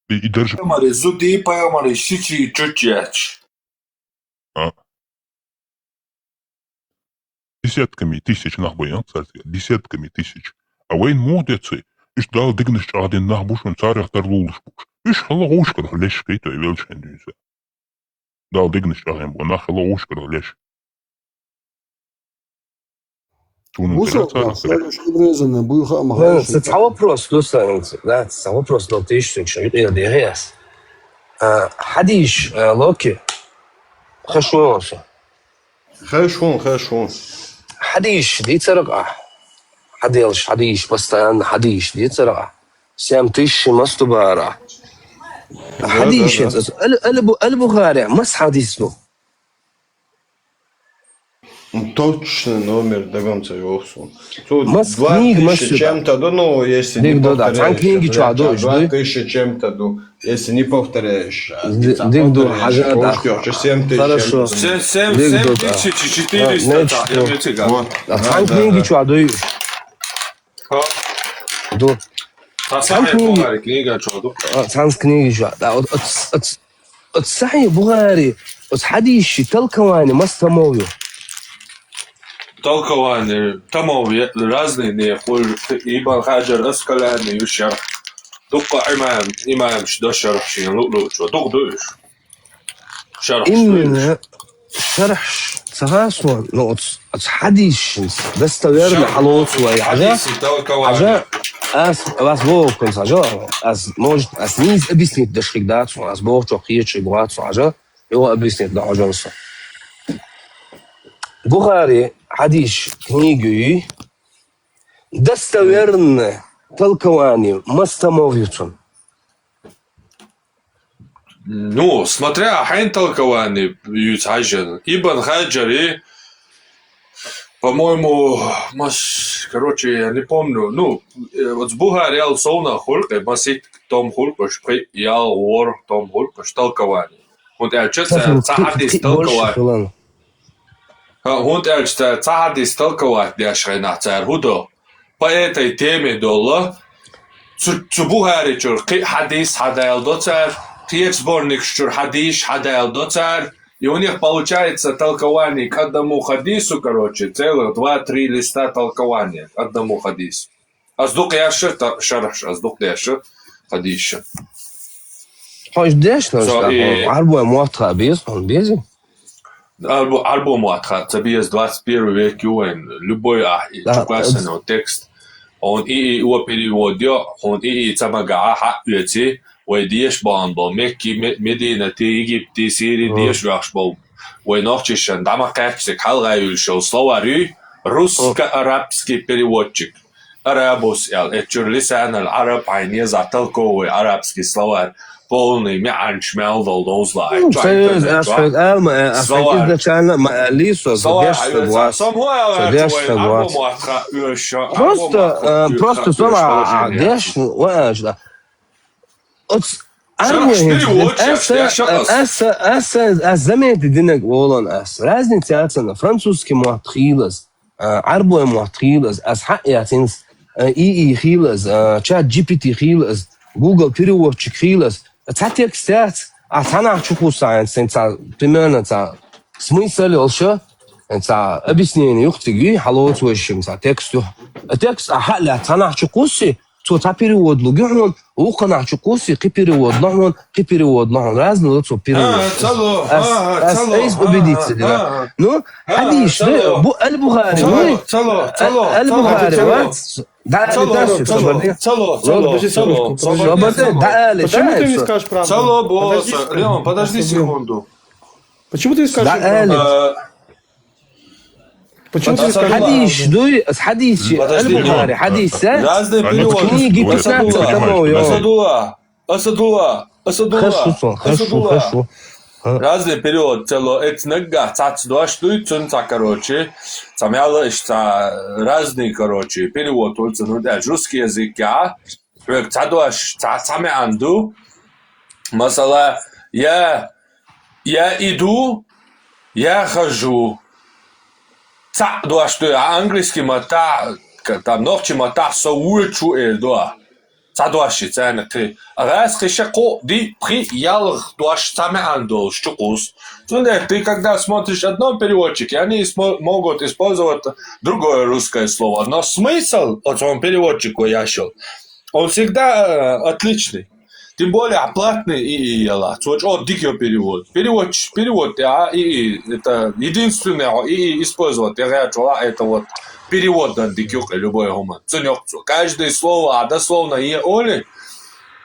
И даже... Зуды поймали, щичи чучач. Десятками тысяч нахбоян, десятками тысяч. А вейн модецы, иш дал дигнеш аден нахбуш он царях тарлулш буш. Иш хала ушкар леш кейто и велшен дюзе. Дал дигнеш аден бо нахала ушкар леш. Это вопрос, да, вопрос, но ты еще не делаешь. حديش لوكي خشوش حديش دي ترقع حديش بس أنا حديش دي ترقع سام تيش مستبارة حديش قلبه غارع مس حديث له Точно номер догонца Йохсон. Тут Мас 2000 чем-то, ну, если не повторяешь. 2000 чем-то, если не повторяешь. Хорошо. 7400. Вот. Цан книги чуадой. До. Цан книги чуадой. Цан книги чуадой. От сахи Бугари, от حديث толкование мастамовью. Толкование, там разные не Ибн Хаджар Аскалани يشرح دق إمام شو شرح شيء لؤلؤ شو دق دوش شرح إننا شرح تغاسوا نقط حديث دستوير حلوت ويعجا عجا أس بوكن عجا أس موج أس نيز أبيسني دشريك دات أس بوك جوقية شيء عجا هو أبيسني دا عجا Buhari hadis книги достоверное толкование мастамовицун. Ну, смотря хайн толкование Ютаджан, Ибн Хаджари, по-моему, короче, я не помню, ну, вот с Бугари Алсона Хулька, Масит Том Хулька, Ял Вор Том Хулька, толкование. Вот я честно, hadis толкование. Хунд эльчта цахадис толковать дяшрена цар худо по этой теме долла цубухари чур хадис хадайл доцар сборник чур хадиш хадайл доцар и у них получается толкование к одному хадису, короче, целых 2-3 листа толкования к одному хадису. Аздук яши шараш, аздук яши хадиша. Хоч деш арбо муатха без, он без. Альбом Цабиес 21 век юэн любой чукасано текст он и его переводил он и цамага хатвети ويديش بانبو مكي مدينة Египте Сирии деш вяшбо وينохчишен дамакаксик халгаюл шоу словари русско-арабский переводчик арабус этчур лисан العرب عينيه затолковый арабский словарь полный мянч мяудал дозла. Просто слова деш واجد. الزمان دينك والله разница на французский муатхилас, арабский муатхилас, асхаятинс и хилас, чат GPT хилас, Google переводчик хилас. Текст, она чукусает, примерно смысл лучше, объяснение, ухтиги, халуцующим тексту. Текст, она чукуси, то перевод лугион, ухана чукуси, перевод нахон, разные лучше перевод. Эйс убедиться, да. Ну, hadis, البخاري, Почему ты не скажешь правду? Леон, подожди секунду. Почему ты не скажешь правду? Почему ты не скажешь правду? حديث البخاري حديث разные переводы. книги 15 Асадулла. Разные переводы. Цело этнега цацдуа штуйцун короче. Самяла разные, короче, перевод только ну да, русский язык я. Цадуа самянду. Масала я иду, я хожу. Цадуа что английский мата там ночи мата соучу эльдуа. Цадуаши цена ты. Раз хишако ди при ялх дуаш самеандол штукус. Ты когда смотришь одном переводчике, они могут использовать другое русское слово. Но смысл от своего переводчика я шел, он всегда отличный. Тем более оплатный и ела. Вот дикий перевод. Перевод, это единственное и использовать. Это вот перевод на дикий любой гуман. Каждое слово, дословно и оли.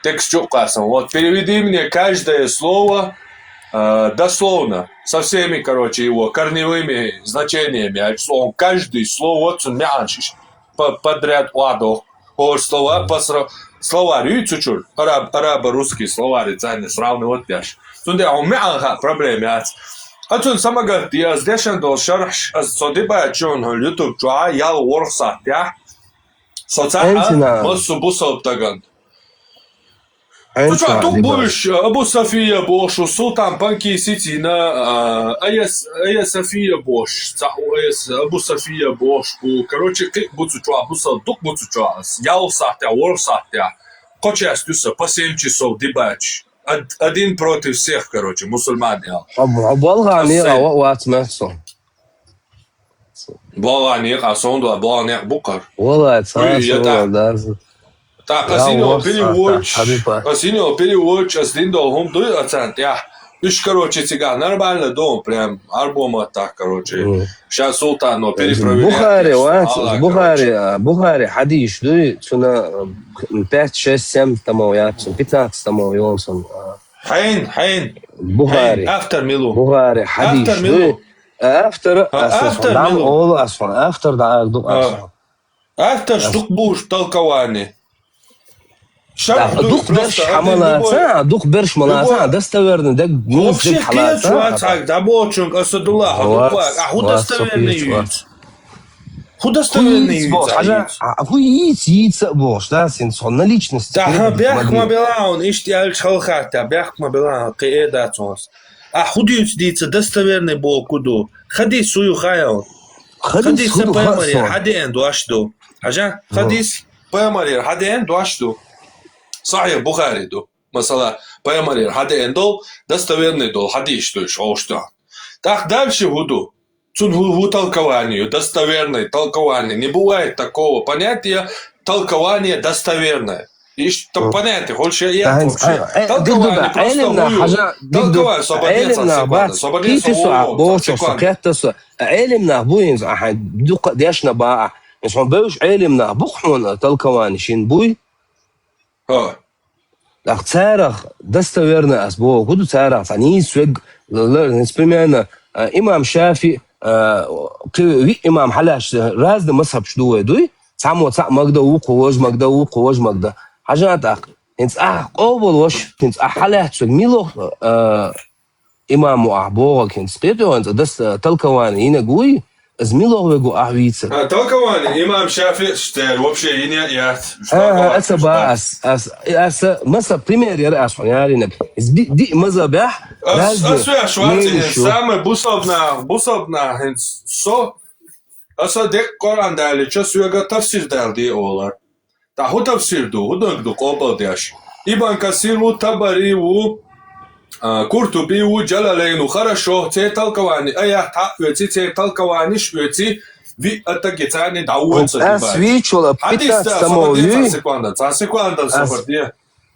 Текст указан. Вот переведи мне каждое слово дословно. Со всеми, его корневыми значениями. Каждое слово подряд ладох. Словарь, чуть-чуть. Арабо-русский словарь, это сравнивать даже. Сунде, у меня проблемы. Отсюда самого я здесь до шарх, содиба чон YouTube чуа ял ворса тя. Социально массу бусал таган. Тут будешь Абу София Бош, Султан Панки Сити на Ая София Бош, Абу София Бош, короче, буцучуа, бусал дук буцучуа, ял сахтя, ворсахтя. Кочастюса по 7 часов дебач. Один против всех, мусульмане. Болгани, вот смысл. Болгани, асонду, болгани букар. Вала, да. Так, асиньо переводч, асдиндол хум дуй ацант, я. Тебя нормально дом, прям альбома так, Сейчас Султан, но перепроверяет. Бухари, хадиш, дуй, цуна 5, 6, 7 тамов, 15 тамов, Йонсон. Хайн. Бухари. Автор Милу. Бухари, хадиш, дуй. Автор Милу. Автор, да, Автор штук буш толкование. дух берш حملات дух берш малата достоверный да вообще так да бочун асадулlah худостоверный хуиц бош да син на личность да бях мабилаун иштиал чалхата бях мабилаун кеедатос худиц дица достоверный бог куду хадис сую хаял хадис паймари хаден дуашду ажа хадис паймари хаден дуашду صحيح بخاري دو مثلا پیامبر حدیث دو достоверный дол хадис то есть что так дальше буду чун толкование достоверное толкование не бывает такого понятия толкование достоверное есть то понятие больше я толкование просто толкование свободно علمنا بوين دوق ديشنا بقى مش بوش علمنا بخون толкование شين بوي Ах, царах достоверно асбо, куду царах, они свег, примерно, имам Шафи, имам Халяш, разные масхаб шдуэ, дуй, само цак магда уку, магда. Хажа так, инц обол вош, инц Халяш свег милох, имаму ахбога, инц пету, инц толкование, ина гуй, Змилов вегу ахвица. Толкование имам Шафи штель вообще и не яд. Это бас. Маса пример я асфаяринек. Ди мазабах. Асфя шварцин самый бусобна со. Аса дек Коран дали, что суега тафсир дали олар. Та ху тафсир ду, худогду кобал дяш. Ибн Касир у Табари у Куртуби у Джалалейну хорошо, це толкование, а я це толкование швеці, ви это гецани дауется. Свечула 15 самовью. Секунда, собордия.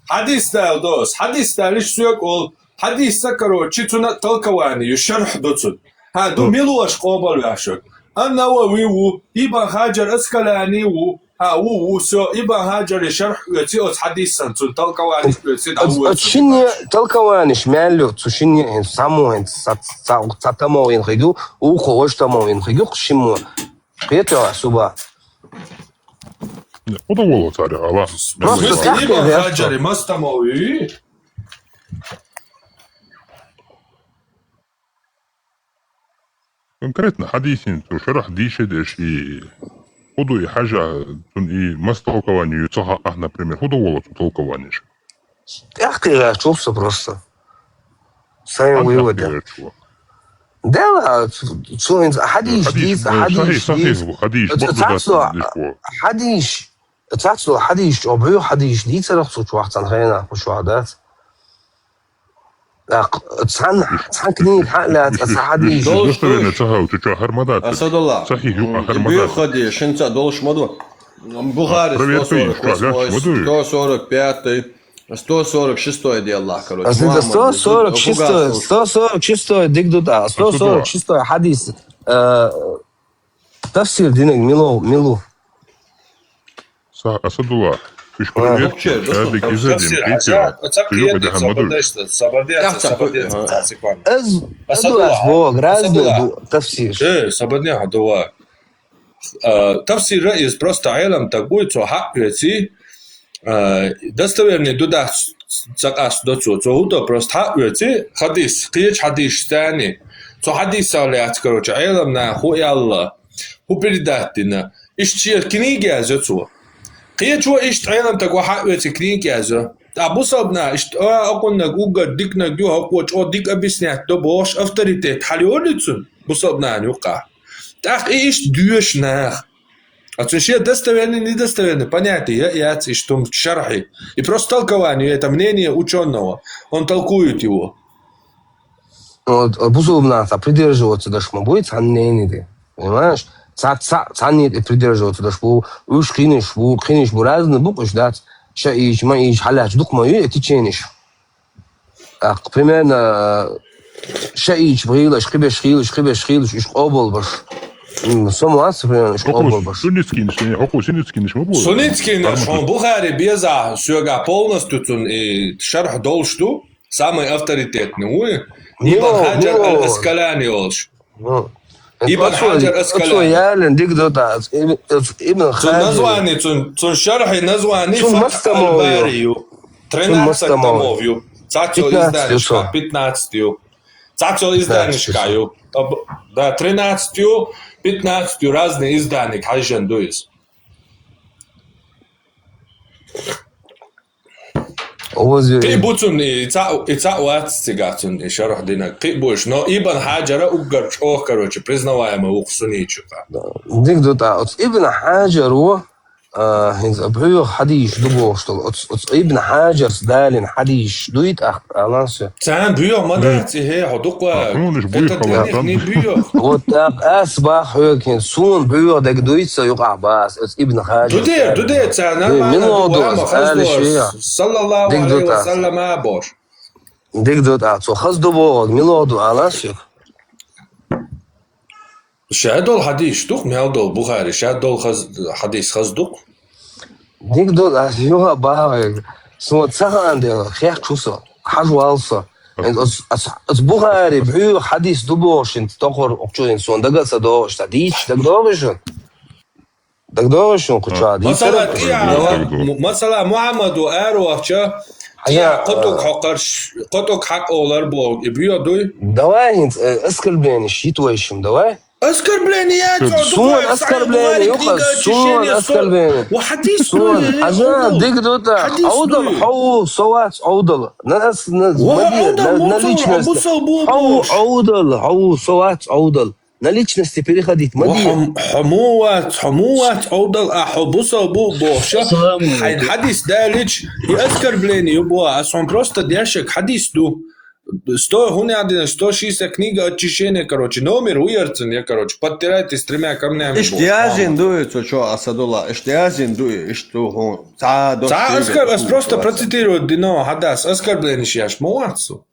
Хадис дал дос, хадис дал лишь сюк ол, хадис короче, цуна толкование, шарх доцун. Ду милуаш кобал яшок. Аннавави у Ибн Хаджар Аскалани у все, Ибн Хаджар шарх вети от хадисан, цун толкование вети дауется. Чине толкование шмялю, цушине саму цатамовин хигу, у ховоштамовин хигу, шиму. Это суба. Удоволо царя, Аллах. Ибн Хаджар мастамови. Конкретно хадисин, шарах дишедеш и худу и хажа, и мастолкование, цаха, например, удоволо толкование. Ах ты рачувся просто. Своим выводом. Да, хадиш, хадиш, хадиш. تعرف حديش أبوه حديش دي ترخص واحد صنعنا وش وعدات تصحن كنين حقلات حديش достоверно цагау чучахар мадат. Асадулла. Сахих юахар Бью мадат. ходи, шинца долж моду. Бухари Проверь, 145, 146 делла, короче. 146 ديك دوتا 146 حديث تفسير دينك ميلو Асадулла. Ты ж проверь, каждый кизадин, أزبوغ разный تفسير. Sabadня годова. Tafsir из просто айлам такой, что хаквети, достоверный дуда цакас доцу, что уто просто хаквети, хадис, киеч хадис стани, что хадис алят, короче, айлам на хуялла, ху передатина, ищи книги азоцу. Киеч во ищ айлам такой хаквети книги азо. Абу сабна ищ аконна гуга дикна гю хакоч о дик объяснять, то бош авторитет халиолицун, бусабна нюка. Так и ищ дюш нах. А то еще достоверный, недостоверный. Понятие, я и что в шархе. И просто толкование, это мнение ученого. Он толкует его. Вот, бузубната придерживаться дашма будет цаннениды. Понимаешь? Цаннит и придерживаться дашбу. Уж кинешь бу разные буквы ждать. Шаиш, маиш, халяч, дух мою, и теченишь. Так, примерно шаиш, брилаш, хибеш, иш обол баш. Самуаз, примерно, иш обол баш. Суницкий, он Бухари беза сюга полностью и шарх должту, самый авторитетный. Ибн Хаджар аль-Аскалани олш. Ибн Хаджар аль-Аскалани. Ялен, дик дота, Ибн Хаджар. Название, цун шархи название Фатх аль-Барию. 13 томовью. Цацел изданишка, 15. Цацел изданишкаю. Да, 13, 15 разные издания, хайжан дуис. Ты бутун и цауат цигатун и шарах динак. Ты будешь, но Ибн Хаджара угарч, короче, признаваемый ух суничука. Дик дота, от Ибн Хаджару أبوه حديش دبوه شتول ابن حجر سدالين حديش دويت ألانسه. سان بيو ما دارتي هي حدوقة. بيو. وتاق أسبح هيكين سون بيو دك دويت سيقع باس ابن حجر. دودي سان. صلى الله عليه وسلم أبوش. ديك دوت أتو خز دبوه ميلودو ألانسه. شهدوا الحديث دوق مهدوا البخاري شهدوا الحديث خزدوق ديك دول أسيوها باهي سو تسخن دي خير كوسا حجوالسا البخاري بحيو حديث دبوش انت تقر اقجوين سون دقا سدوش تديش دقدوشون كتشا دي مثلا محمد وآروحشا قطوك حق أولار بوغ بيو دوي دواهين اسكربلين شيتويشم دواهي اسكربلينيات سون اسكربلين يوخا سون اسكربلين وحديث سون عجان ديك دوتا عودل حو صوات عودل ناس حو صوات عودل наличности переходить مدير حموات عودل حبوسه بو بوشا حديث دالج اسكربلين يبوا اسون просто дяшек حديث دو 100, хуйня 160 книга очищения, короче, номер уерцен, я, короче, подтирайте с 3 камнями. Иштиазин дует, что Асадулла, иштиазин дует, что просто процитирует Дино, Хадас, оскорбление сейчас, молодцу.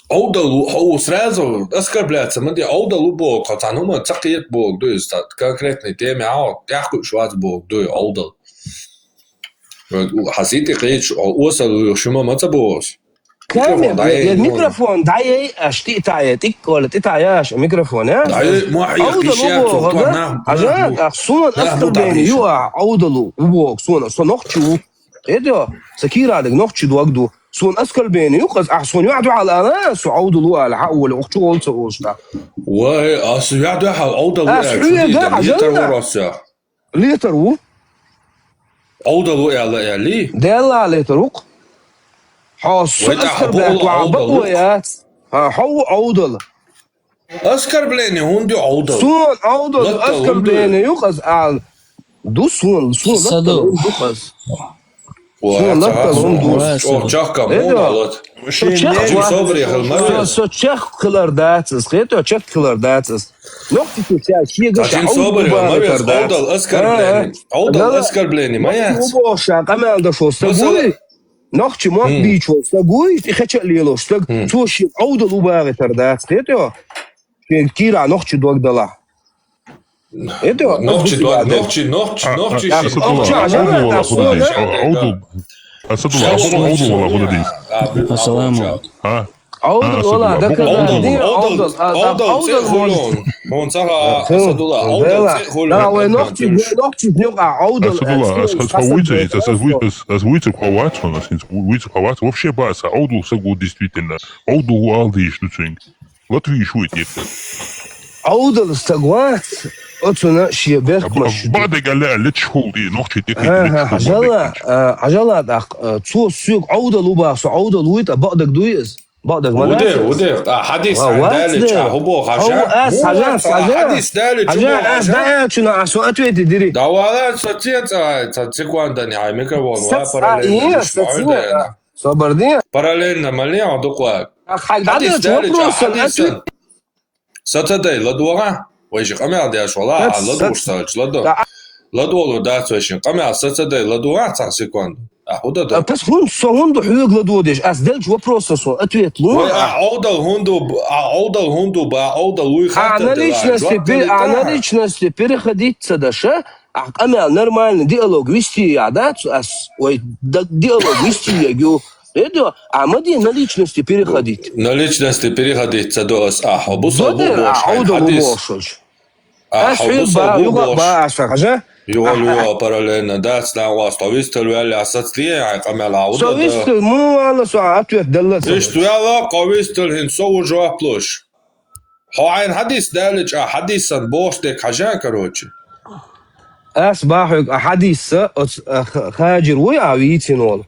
Аудалу, сразу оскорбляться, мы где аудалу бог, хотя ну мы цакиет бог, то есть конкретной теме, яху швац бог, то есть аудал. حسيتي قيتش وصل شو ما تبوش كامل الميكروفون داي اشتي تايتك ولا تتعياش الميكروفون ها داي مو حيقيشيا عجان اخسون اكثر بين يو عودلو وبوك سون نوختشو ايدو سكيرا دك نوختشو دوغدو سون اسكل بين يقص احسن يعدو على ناس عودلو على حول اختو وصوشتا واي اصل يعدو على عودلو ليتر عودلو يا لي ديلا على طرق حاس أسكر بلاك وعبقويات حو عودل Оскорбление, он аудал. Сон аудал Латта, оскорбление юқаз ал ду сон Саду. латта юқаз. Сон латта О, чахка, монолот. So check kılardağız. Kıyıto check kılardağız. Nokta çek. Качин собрый, Мария, аудал оскорбление. Аудал оскорбление, моя. Bu aşağı kamelda şosta guy. Nokta mak biç olsa guy. İxeçe liyelo şta. Çoşi audal ubağı tardağız. Kıyıto. Kira nokta dogdala. Kıyıto. Ногчи. Ассаламу. Audal ola da kadar. Audal خلون. هون صراحة أسدullah. Audal خلون. لا ونقطة عودة Выйти Хорватию, выйти Хорватию, вообще баса, ауду сагу действительно, ауду алдыш, Латвии шует عودة الاستقوات أتونا شيبك مش بعد قال لا لتشهودي نوختي عجلة تو سوق عودة لوباس عودة لويت بعدك دويز بعدك ما ودير حديث عن ذلك هو حديث ذلك ده شنو عشان أتويت تدري دوالا ستين دني هاي ميكروفون صبردين параллельно مليان دقائق حديث ذلك Saturday ладуага ويش قمع داش والله ладуш سالش ладуолو داش ويش قمع Saturday ладуага تاع سكوند أحودا ده بس هون هوندو حيوق لدودش أسدلش وبروسسو أتويت لو أعودا الهندو بأعودا لوي أنا ليش نستي переходить дальше أما нормальный диалог вести да диалог вести я это амади на личности переходить. На личности переходить це до ахо бусал бубош. يقولوا параллельно да سنا واسطويستل ولا اساتيه قمل عوده سويستل مو انا ساعات يدلت ايش يلا قويستل هن سو جواب بلوش هو عين حديث دالج حديثا بوشتك حاجه كروتشي اسباح حديث خاجر ويعويتنول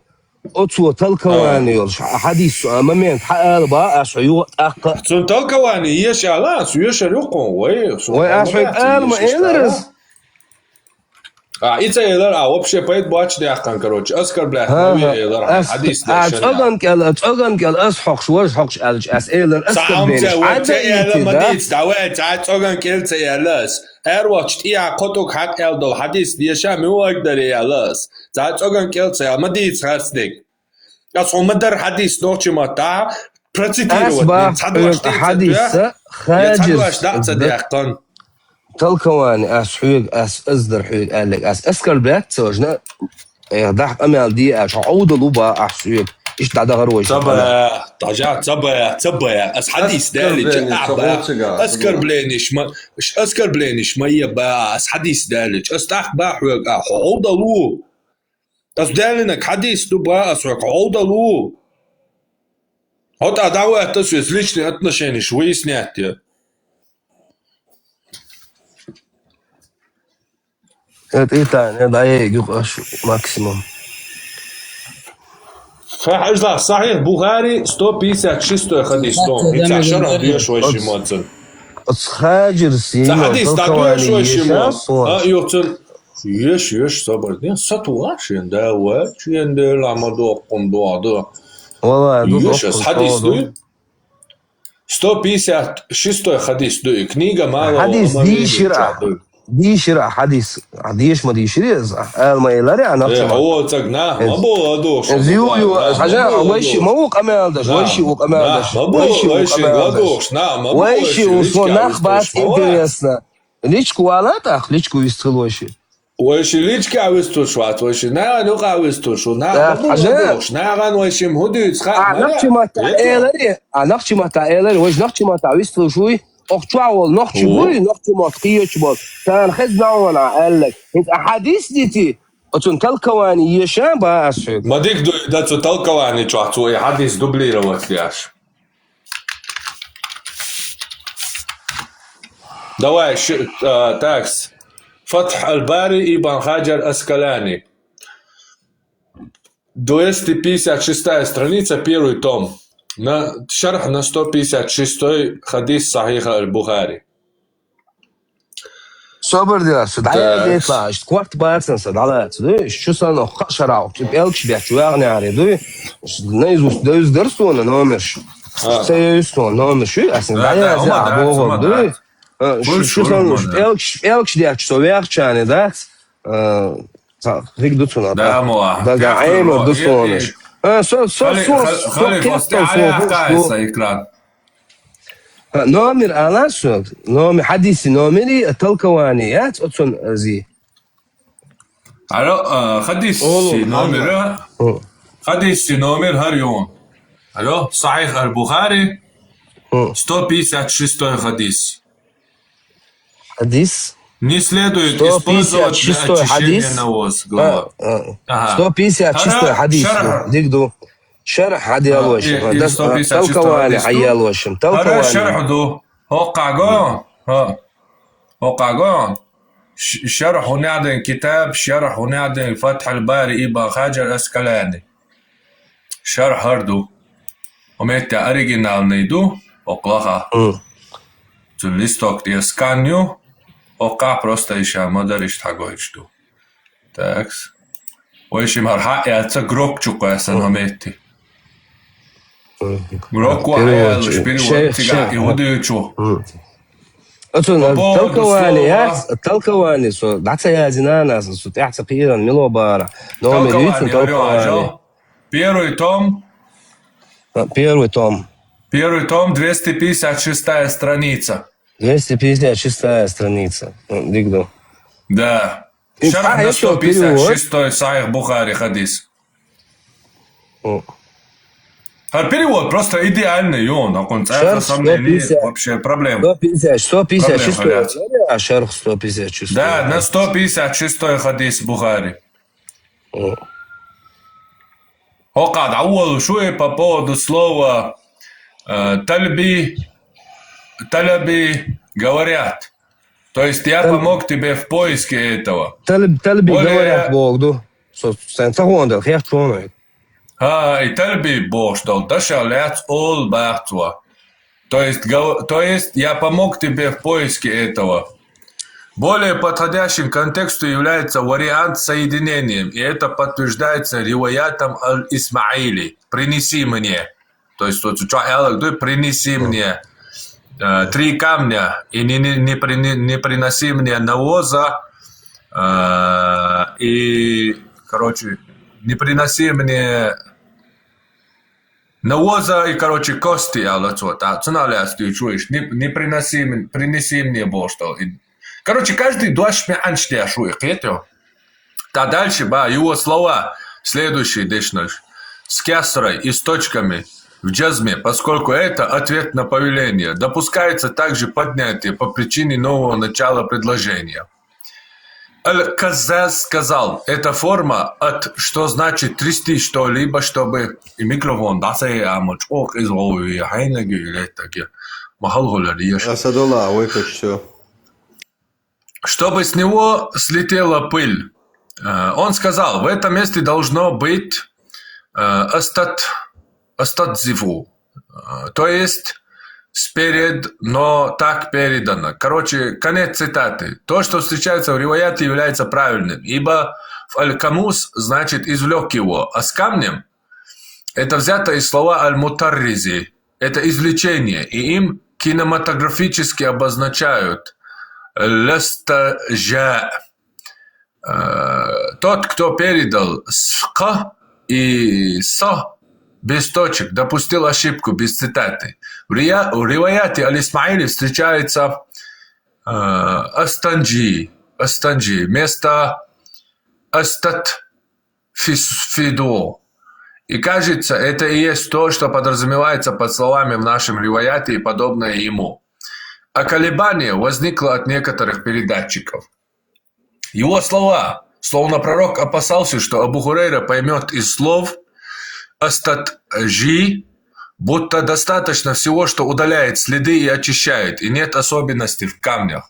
أتوه تلكواني حديث أمامين حقال بقى أشعيو أقا تلكواني يش على سويش ريقون وأشعيو ما إلرز إذا يلر вообще поет باش ديحكان كروتش أسكر بلاك يلر حديث أتأغن كال أسحق شوش حقش أس إلر أسكر بينش عدا إيتي ما ديت دعوات أتأغن كال تيالس أروتش تيا قطوك حق ألدو حديث ديشا مو أقدر يالس أتأغن كال تيال ما ديت خاصدك أصلا مدر حديث نوتش ما تا процитировать حديث خاجز تلكواني حويق أصدر حويق قال لك أسكر بلاك سوجنا ضحك أمال دي عود لوبا حويق إيش تعدا غروج تبا حديث دالج أسكر بلينش ما إيش أسكر بلينش ما يبا حديث دالج أستح بحويق عود لو أصدالنك حديث تبا أسوق عود لو هذا دعوة تسويس ليش отношения شوي снятие Это и так, да, я говорю, максимум. صحيح بخاري 156 حديث دون انت عشان دير شوي شي ماتن خاجر سين حديث دير شوي شي ماتن يوتن يش صبر دين سطواش داوا شين دير لامدو قندو ادو والله يش حديث دو 156 حديث دو كنيغا مالو حديث دي شرع دي شرع حديث ديش ما دي شريز ما يلاري انا هو تقنا ما بو ادوش زيو حاجه ويش ما قمال داش ويش وقمال داش ويش ادوش نعم ويش وصناخ بس интересно личку алатах личку вистлоши ويش ليچ قاوستو شوات ويش نا نو قاوستو شو نا ادوش نا غان ويش مهدي يتخا نقشي ما تايلر ويش نقشي ما تعويستو شوي أخشوا نخشي بوي نخشي ما تقيش بس كان خزنا وانا قال لك انت أحاديث ديتي أتون تلكواني يشان بقى أسعد ما ديك ده تلكواني شو حديث دوبليرا واتلياش دواش تاكس فتح الباري ابن حجر أسقلاني 256 страница первый том شرح на 156 хадис Сахиха аль-Бухари. صبر دي صد عيال يطلع كوارت بارسن صد على صد شو صار شرعوا بيلكش بيحكوا يعني عريضي نيزوس دوز درسون نامش سيسون نامش شو اصلا عيال زي ابوهم دي شو صار بيلكش دي شو وياك يعني ذات هيك دوتون ده مو ده عين دوتون خلي فاستي عليها قاعدة إكرام نامر أناسو نامر حديث نامري التلكوانيات أتصن زي على حديث نامر هر يوم алло صحيح البخاري 156 حديث не следует использовать для очищения навоз. 156 حديث ديكدو شرح حد يالوشم تلقواني حيالوشم تلقواني شرح دو هو قاقون شرح ونعدن كتاب شرح ونعدن فتح الباري إبا خاجر الأسكالاني شرح هردو وميتا أريجينال نيدو وقلها لисток я сканю ока просто еще модериш тагоичду такс ويش مرحا ياتsa грокчука ясан хометти гроку аялуш переводтига иудиючу التلقواني سو دعتا يا زنانا سو تعتقيدا ملو بارا نومي ديتن تلقواني Первый том 256 страница 256 страница дигду да шарх на 156 Сахих Бухари хадис перевод просто идеальный, он окончается сомнений, вообще проблем. 156, а шарх 156. Да, на 156 хадис Бухари. وقعد عوضوا شوي по поводу слова талби говорят. То есть я помог тебе в поиске этого. Талби говорят Богу. И талби Бог что дашалят ол бахтва. То есть я помог тебе в поиске этого. Более подходящим контексту является вариант с соединением, и это подтверждается риваятом аль-Исмаили. Принеси мне. То есть принеси мне 3 камня и не приноси мне навоза и, короче, не приноси мне навоза и, короче, кости, не принеси мне бошто. Короче, каждый дуашми анчтя шуих, а дальше, его слова следующие, дешнаш, с кясрой и с точками в джазме, поскольку это ответ на повеление. Допускается также поднятие по причине нового начала предложения. Аль-Казаз сказал, это форма от, что значит трясти что-либо, чтобы... И микрофон, да, Асадулла, выключи все. Чтобы с него слетела пыль. Он сказал, в этом месте должно быть астадзиву, то есть сперед, но так передано. Короче, конец цитаты. То, что встречается в риваяте, является правильным, ибо в аль-камус значит извлек его, а с камнем это взято из слова аль-мутарризи, это извлечение, и им кинематографически обозначают ластажа. Тот, кто передал ска и са без точек, допустил ошибку без цитаты. В риваяте аль-Исмаили встречается астанджи, вместо астатфидо. И кажется, это и есть то, что подразумевается под словами в нашем риваяте и подобное ему. А колебание возникло от некоторых передатчиков. Его слова, словно пророк опасался, что Абу Хурейра поймет из слов астаджи, будто достаточно всего, что удаляет следы и очищает, и нет особенностей в камнях.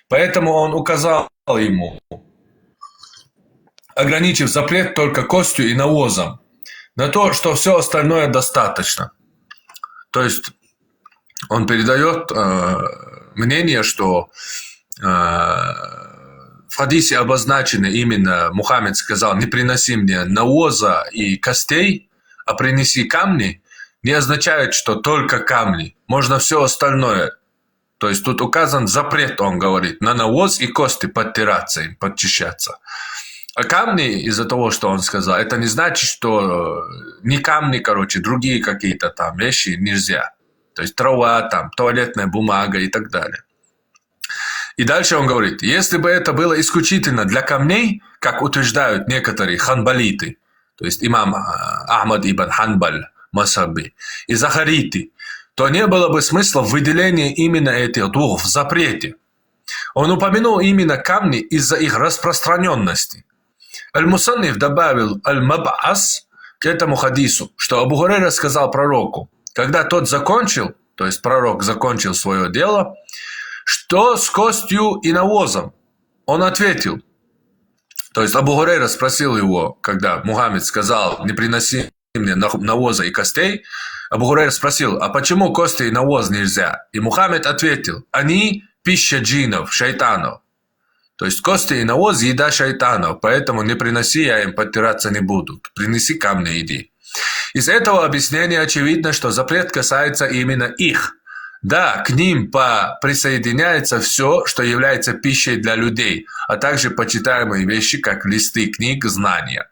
Поэтому он указал ему, ограничив запрет только костью и навозом, на то, что все остальное достаточно. То есть он передает мнение, что в хадисе обозначено именно, Мухаммед сказал, не приноси мне навоза и костей, а принеси камни, не означает, что только камни. Можно все остальное. То есть тут указан запрет, он говорит, на навоз и кости подтираться им, подчищаться. А камни, из-за того, что он сказал, это не значит, что не камни, короче, другие какие-то там вещи нельзя. То есть трава, там, туалетная бумага и так далее. И дальше он говорит, если бы это было исключительно для камней, как утверждают некоторые ханбалиты, то есть имам Ахмад ибн Ханбаль, Масаби, и Захариты, то не было бы смысла в выделении именно этих двух в запрете. Он упомянул именно камни из-за их распространенности. Аль-Мусанниф добавил Аль-Маб'ас к этому хадису, что Абу Хурайра сказал пророку, когда тот закончил, то есть пророк закончил свое дело, что с костью и навозом? Он ответил, то есть Абу Хурайра спросил его, когда Мухаммед сказал, не приноси мне навоза и костей, Абу Хурайра спросил, а почему кости и навоз нельзя? И Мухаммед ответил, они пища джиннов, шайтанов. То есть кости и навоз еда шайтанов, поэтому не приноси, я им подтираться не буду. Принеси камни, иди. Из этого объяснения очевидно, что запрет касается именно их. Да, к ним присоединяется все, что является пищей для людей, а также почитаемые вещи, как листы книг, знания.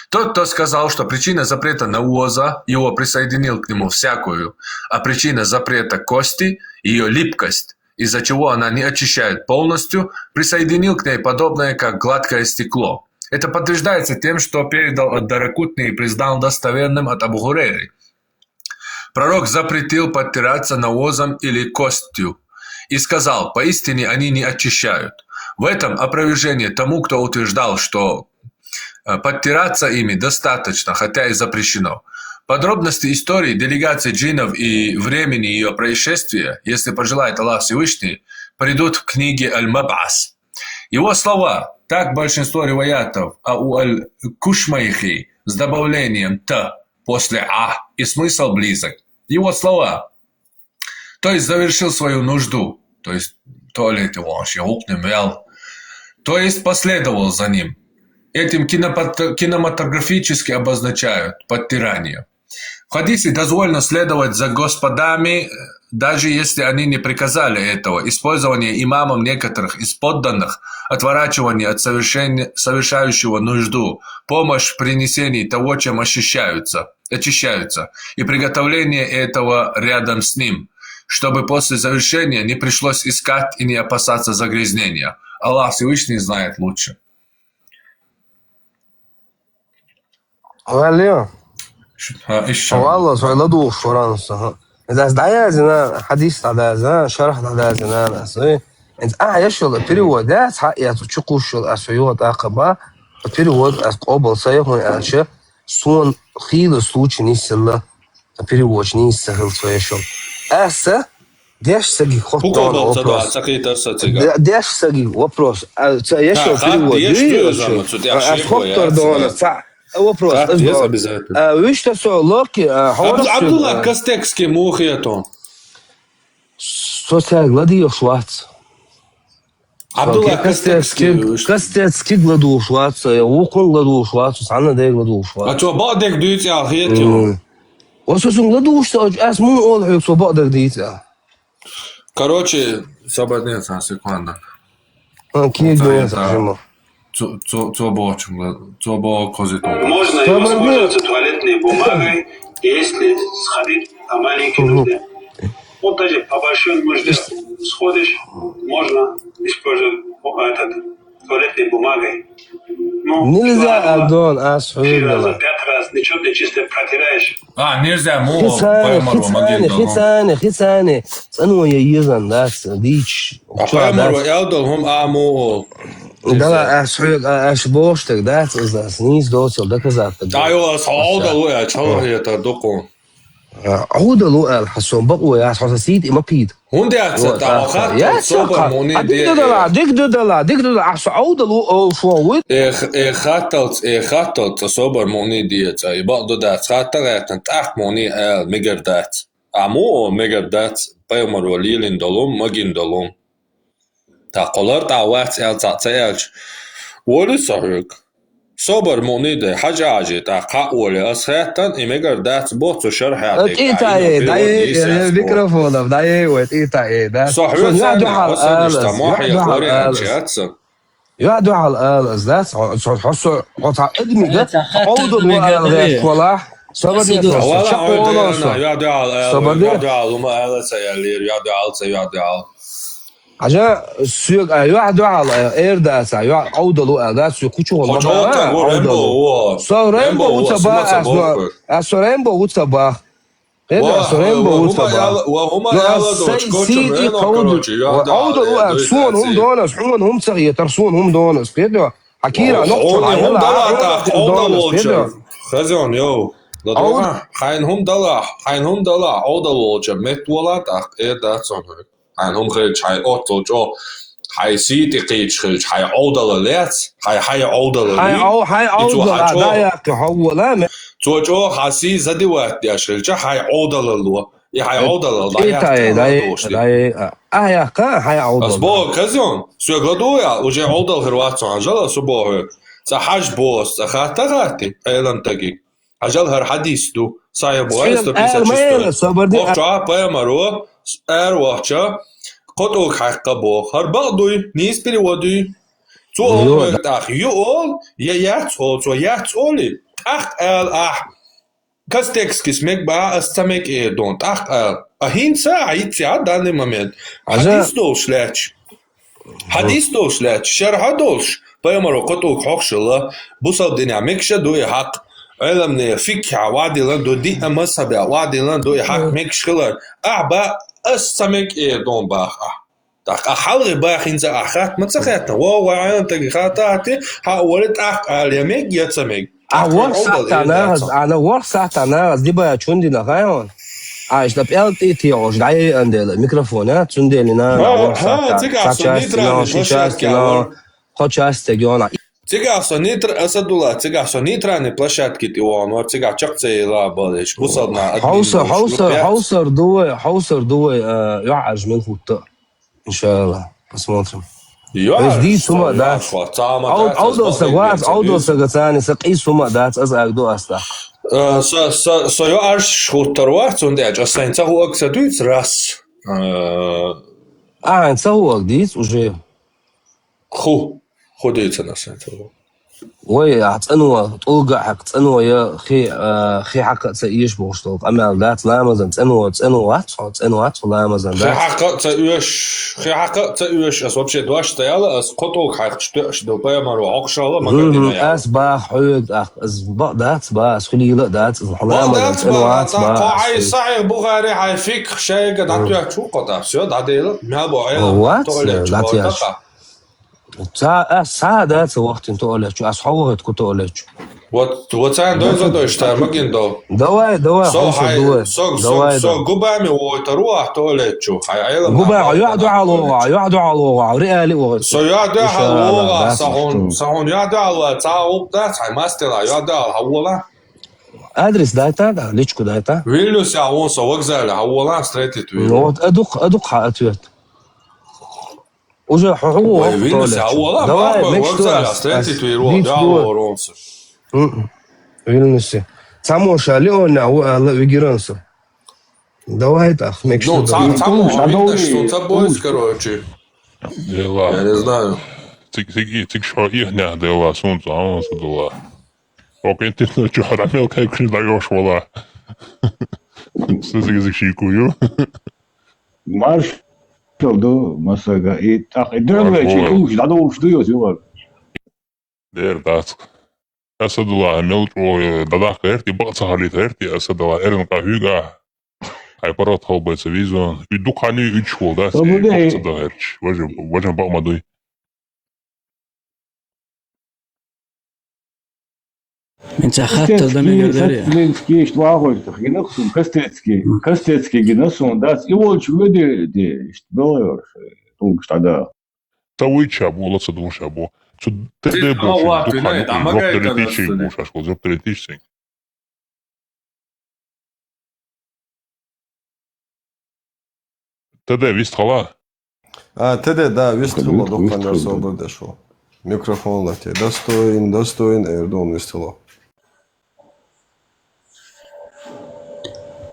Тот, кто сказал, что причина запрета навоза, его присоединил к нему всякую, а причина запрета кости, ее липкость, из-за чего она не очищает полностью, присоединил к ней подобное, как гладкое стекло. Это подтверждается тем, что передал ад-Даракутни и признал достоверным от Абу Хурейры. Пророк запретил подтираться навозом или костью и сказал, поистине они не очищают. В этом опровержение тому, кто утверждал, что подтираться ими достаточно, хотя и запрещено. Подробности истории делегации джиннов и времени ее происшествия, если пожелает Аллах Всевышний, придут в книге Аль-Маб'ас. Его слова, так большинство риваятов, а у Аль-Кушмайхи с добавлением «т» после «а» и смысл близок. Его слова, то есть завершил свою нужду, то есть туалет его, то есть последовал за ним. Этим кинематографически обозначают подтирание. В хадисе дозволено следовать за господами, даже если они не приказали этого. Использование имамом некоторых из подданных, отворачивание от совершающего нужду, помощь в принесении того, чем очищаются, и приготовление этого рядом с ним, чтобы после завершения не пришлось искать и не опасаться загрязнения. Аллах Всевышний знает лучше. Алло. والله سؤال فرنسا إذا دعينا حديث عدازنا شرح عدازنا نسوي إنت يشل переводят я чукушил асует акаба перевод قبل سيكون أشياء сон хило случай не сила перевод не сил своешел أسا ديش سجي خطوة вопрос ديش سجي вопрос يشل перевод أسخطر دونه вопрос. Вы что локи? Абдулла Кастекский мухиятон. Социал гладио швац. Абдулла Кастекский гладио швац. Укон гладио швац. Санна дей гладио швац. А что бадек дюйте ахиятон? Ососун гладио швац. Асмун олхи что бадек дюйте. Короче, собадница секунда. Киев говорит. Можно его использовать туалетной бумагой, если сходить на маленькие нужды. Вот даже по большой нужде сходишь, можно использовать туалетной бумагой. Нельзя, Адон, три раза, 5 раз, ничего ты чисто протираешь. Нельзя, хицаны. Сану я езан, да, дичь. Да, аж боштек, да, снизь доцел, доказать. Да, его сауда луя, чего это доку? عودة لو الحسون بقوا يا حساسيت إمبيد. هندي أخذ يا ساقة. ديك دولا عودة لو شوود. خاتل تصبر موني ديت. يبقى ده خاتل تنتأخ موني مجردات. Amu mega dat payamaro lilindolum magindolum. Ta qolar ta waqt el tatselch. Woli sahuk. صبر مونيده حاجة تا قاولي أسخاتن إميجر دات بوتو شرحة إيتا إيه داي ميكروفون داي ويت إيتا إيه ده صح يقعدوا على الآلز يقعدوا على الآلز ده حسوا حطها إدمي ده عودوا الآلز ولا صبر دي يقعدوا على ما آلز يقعدوا على عشان سيق يقعدوا على إير ده عودوا له ده سيكوشوا ريمبو ريمبو وتبا ريمبو وتبا سيدي عودوا له سون هم دونس حون هم صغير ترسون هم دونس كده حكيرا نقطة خزون يو خاين هم دلا عودوا له جمت ولا تاق إيه ده صنعك هم خيج هاي أوتو جو هاي سيتي قيج خيج هاي عودل ليت هاي عودل هاي عودل دايك هو لا تو جو هاسي زدي وقت يا شيخ هاي عودل لو هاي عودل دايك يا كا هاي عودل أسبوع كزيون سو غدويا وجي عودل هروات عنجلا سبوع صحاج بوس خاتي ايلن تجي عجل هر حديث دو صايب وایست بیست مرو وقتا قطع حق با هر بعضی نیست بریودی تو آمد یول یه کس تکس کسمک با استمک ایدون اهین ساعت ساعت دانی ممن حدیث دوش شرح دوش مرو قطع حق شلا بوسال دینامیک شدوی حق علم فيك عوادي لندو دي أمسها عوادي لندو يحق ميك شغلر أعبا أستمك دون باخ حلغي باخ إنزا أخات ما تسخيتنا واو عين تقيخاتاتي حاولت اليميك يتسمك أنا ورسعت أنا دي بقى تشوندي نغايون عايش دب إلتي تيوش دعي عند الميكروفون تشوندي لنا ورسعت Цигаса нитр асадула, цигаса нитра площадки тион, цигас чакцы лабалыш, бусадна. حوصر دوي يعج من فوت إن شاء الله посмотрим. دي سوما دات عودو سغتاني سقي سوما دات أزعق أستا. يعج شوتروات وندعج أصلا هو أكسدويت راس. أنت هو ديت وجي. خديت أنا سنتو. وي عتنوا توقع حق تنوا يا خي حق تيش بوشتوك أما دات لا مزن تنوا وات ولا مزن دات. خي حق تيش أس вообще دوش تيالا أس قطوك حق تش دو بيا مرو عقشة ما قدينا. أس باخ حيد أس با دات با أس خلي لا دات لا مزن تنوا وات با. قاعي صعيب بغاري هاي فيك شيء قد عطيه شو قطع شو عديلا ما بو عيلا. وات لا تياش. ساعات وقت انت قلت اصحابك كنت قلت وتسان دوش ترمجين دواء سو جوبامي وتروح تقولت شو جوبا يقعدوا على رئالي سو يقعدوا على صحون يقعدوا على تعوب ده ماستلا يقعدوا على حولا ادرس داتا ليشكو داتا ويلوس يا وون سو وغزال حولا ستريت ويلو ادق حقتوت وجه هو Вильнюсе. Само шалёна у Вигеранса. Давай так, мекс. Ну, само что тобой, короче. Я не знаю. Цик шо ихня дела, солнце, он садула. Окей, ты что, харамел, как ты даешь, вола. Сызык шикую. Марш. Oldu masaga idröveci da uçtuyor diyorlar. Derdat. Asadullah melto dadak erti baksa halit erti asadullah erin kahyga. Hayparat halbetse vizon. Dukani 3 oldu. Baksa da erç. Vajam bakmadı. انت اخذت قدامي قدريه Ленский что агольтах геносун Кастецкий геносун да и волч выде что было только что да Тавыча bu olasa duşa bu. Şu tede bu. Dukani 3 bu. تدا Вестхала. Теде, да, Вестхала, доктор Собода шо. Микрофон лати. Достоин, Эрдон Вестхала.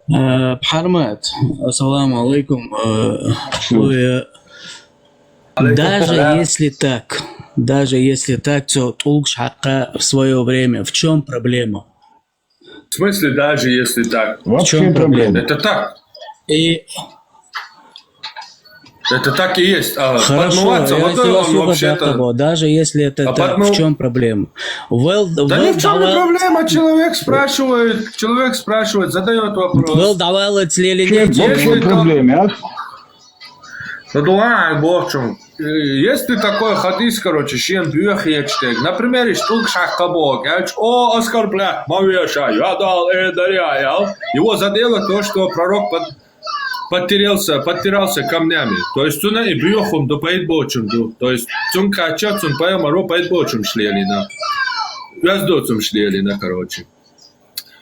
بحرمات السلام عليكم. Даже если так, то Тулкш Хака в свое время. В чем проблема? В смысле, даже если так? В чем проблема? Это так. И... Это так и есть. Хорошо, даже если это так, в чем проблема? Да ни в чем не проблема. Человек спрашивает, задает вопрос. Чем проблема? Есть ли такой хадис, короче, чем бьёхечтег? Например, штук шахкабок. Оскорбля, мавеша, я дал, даряял. Его задело то, что пророк подтирался камнями. То есть он и бьёхом до поедбочем. То есть он качат, он поемаро поедбочем шлелина. Вяздоцем шлелина, короче.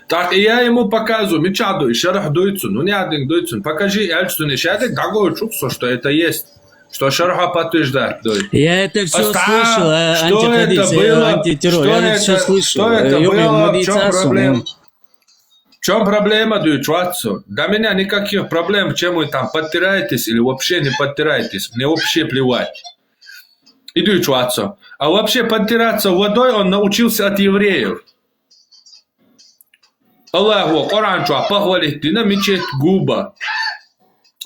Так и я ему показываю, мечаду, и шарах дуйцун, ну не один дуйцун, покажи эльцун, и шарах дагой чуксо, что это есть, что шараха подтверждает. Я это все слышал, антихадис, антитеррор, я это все слышал. Что это было, в чем проблема? В чем проблема, дуйчуацу? Для меня никаких проблем, чем вы там подтираетесь или вообще не подтираетесь, мне вообще плевать. И дуйчуацу. А вообще подтираться водой он научился от евреев. Аллаху Коран похвалит на мечеть губа.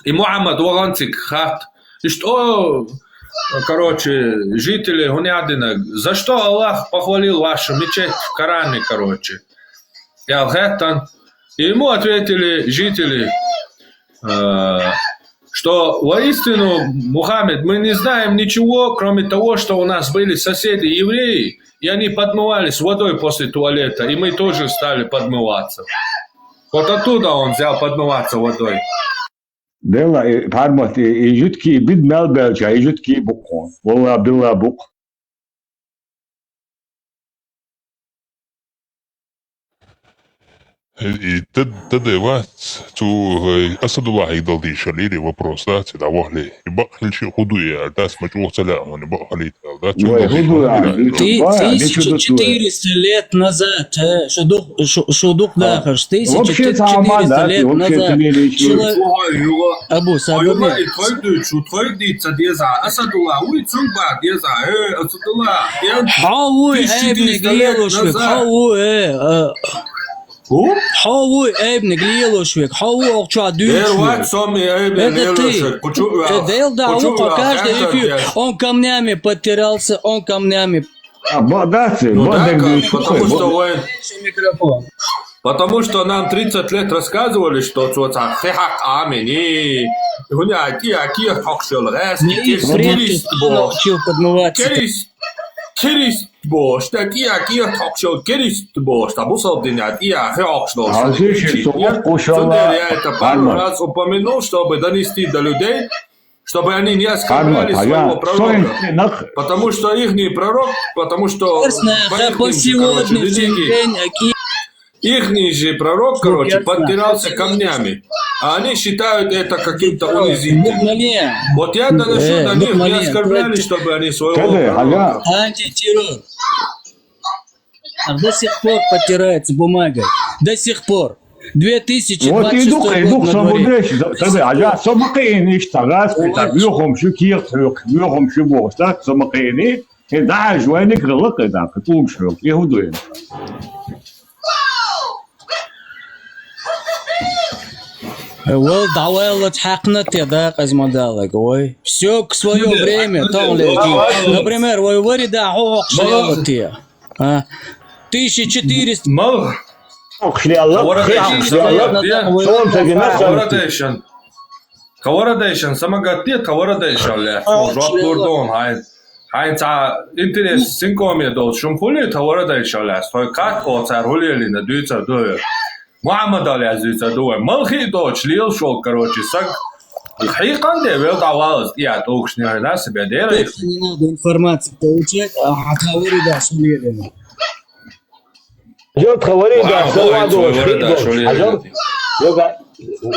И Мухаммад ваганцик хат. И что, короче, жители Гунядина, за что Аллах похвалил вашу мечеть в Коране, короче? И Алхеттан. И ему ответили жители, что воистину, Мухаммед, мы не знаем ничего, кроме того, что у нас были соседи евреи, и они подмывались водой после туалета, и мы тоже стали подмываться. Вот оттуда он взял подмываться водой. Дела, пармат, и жутки, бид мелбелча, и жутки букон. Волла Абдулла бук. И тогда вас Асадуллах Идалди шалили вопрос, да, это вахли. И бахли худуя, да, смачу цаля, он бахли, да. 1400 лет назад, шудук дахаш, 1400 лет назад. Абу Сабур. Твой дица деза, Асадуллах, уй цумба деза, Асадуллах. Хауй эбник лелушвик, хауй Хауй эбник лелушвик, хауй окча дючвик. Это ты. Дел даука каждый эфир. Он камнями подтирался, он камнями. Потому что микрофон. Потому что нам 30 лет рассказывали, что хехак амини, научил подмываться. Керист бош, такие ток-шоу, керист бош, там усолдинят, хеокшнос. Я это пару раз упомянул, чтобы донести до людей, чтобы они не оскорбляли своего пророка. Потому что ихний пророк, потому что ихний же пророк, короче, подтирался камнями. А они считают это каким-то унизительным. Вот я доношу до них, не оскорбляли, чтобы они своего пророка. Антитеррор. До сих пор подтирается бумагой. До сих пор. 2026 вот идук свободеш, а я самакейни штагас, так бьёхом шукирт, бьёхом шубос, так самакейни, и да, жвайни крылок, да, катум шук, иудуем. Well, давай хакнат я да казмадалак, ой. Все к свое время, там лети. Например, ой, варида хок шалатия. 1400. Каварадейшн, самагатия каварадейшн ле. Жок бурдон хайн та интерес синкоми дол шумхули каварадейшн ле. Той кат коцар хулили на дуйца дуй. Мухаммад али азуйца дуй. Малхи доч лил шол, короче, сак. Хикан де вел давалс. Я токш не на себя делаешь. Не надо информацию получать, а каварида шулили. جوت خواري ده سوادو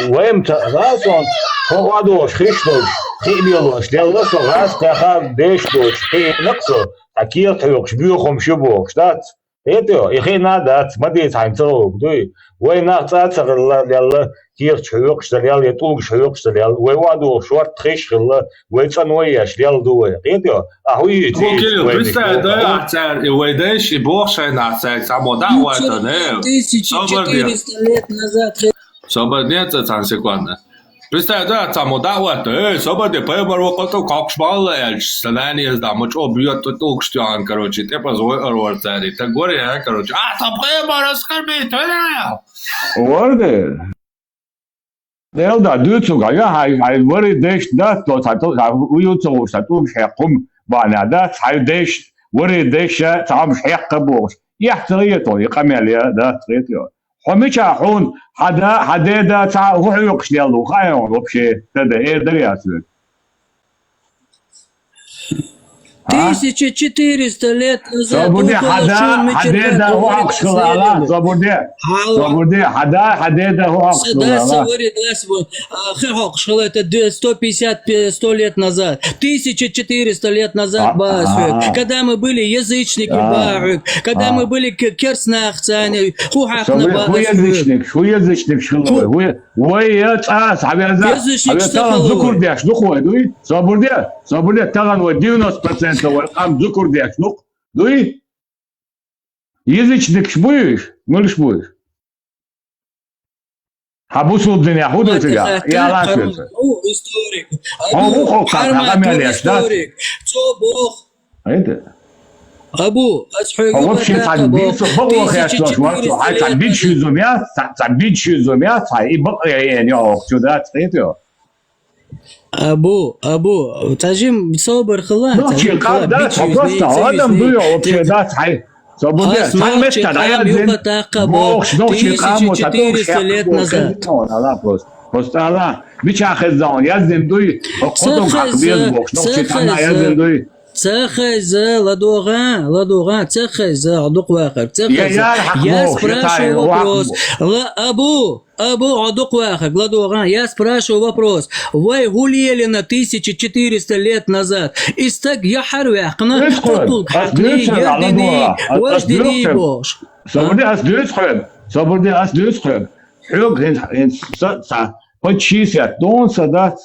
وامتى راسون هوادوش خيشتوش خيبيلوش دلوش غاز تخاب ديشتوش خينقصو تكير تيوكش بيوخم شبوكش دات إيتو يخينا دات ما ديت عن تروك دوي وين نعطات يلا كير تشوكش يلا يطوكش يوكش يلا ويوادو شورت خيش يلا ويتصنويش يلا دوي إيتو أهوي أبو كيريل представь, да, отца, ويدش بوخшай нация, само да, это не. 1400 лет назад. Свободнее, секунду. Представь, да, само да, это, свободнее, поэтому вот как шмалое, состояние, да, мы что, бьет тут укштян, короче, ты позволь орварцари, так горе, короче, там поэтому раскорбит, да. Orada. Delda dütsuga ya hay veri deş da to tato uyutsu tato şaqum bana da hay deş veri deş tam şaqbu يحتريتو يقمل يا دا تريتو حميش حون حدا دا تاع روح يقش يلو خايو وبشي تدا ايه درياسك 1400 лет назад. Забуди حدا هو أقشلala забуди حدا هو أقشلala. Это 150-100 лет назад. 1400 лет назад, Басфик. Когда мы были язычники, Бахик. Когда мы были керснахцани. Шо язычник шилой. Ой, ذكر داش نخوي دوي صبر تغن و 90% ورقم ذكر داش نخ دوي язычник шбуешь мылш будешь حبوسوا الدنيا حودوا تجا يا لاشيت историк هو историк это Абу, вообще تعبيد هو خياطش وقت هاي تعبيد شو زوميات هاي بقى يعني شو ده تريتو Абу, тажим собор хлад. Ну, чекал, да, просто адам дуя вообще да, хай. Собуде, сам места, да, я бог, ну, чекал, 1400 лет назад. Просто ала, бича хезон, я зендуй, потом как без бог, ну, чекал, я зендуй. Цехез, ладуган, цехез, адук вахар, цехез. Я спрашиваю вопрос. Абу, адук вахар, ладуган, я спрашиваю вопрос. Вы гулели на 1400 лет назад. Истак я харвяхна, тутул хакли, ярдини, вождини бош. Собуде, ас дюсхреб. Хюг, подчисят, дон садат.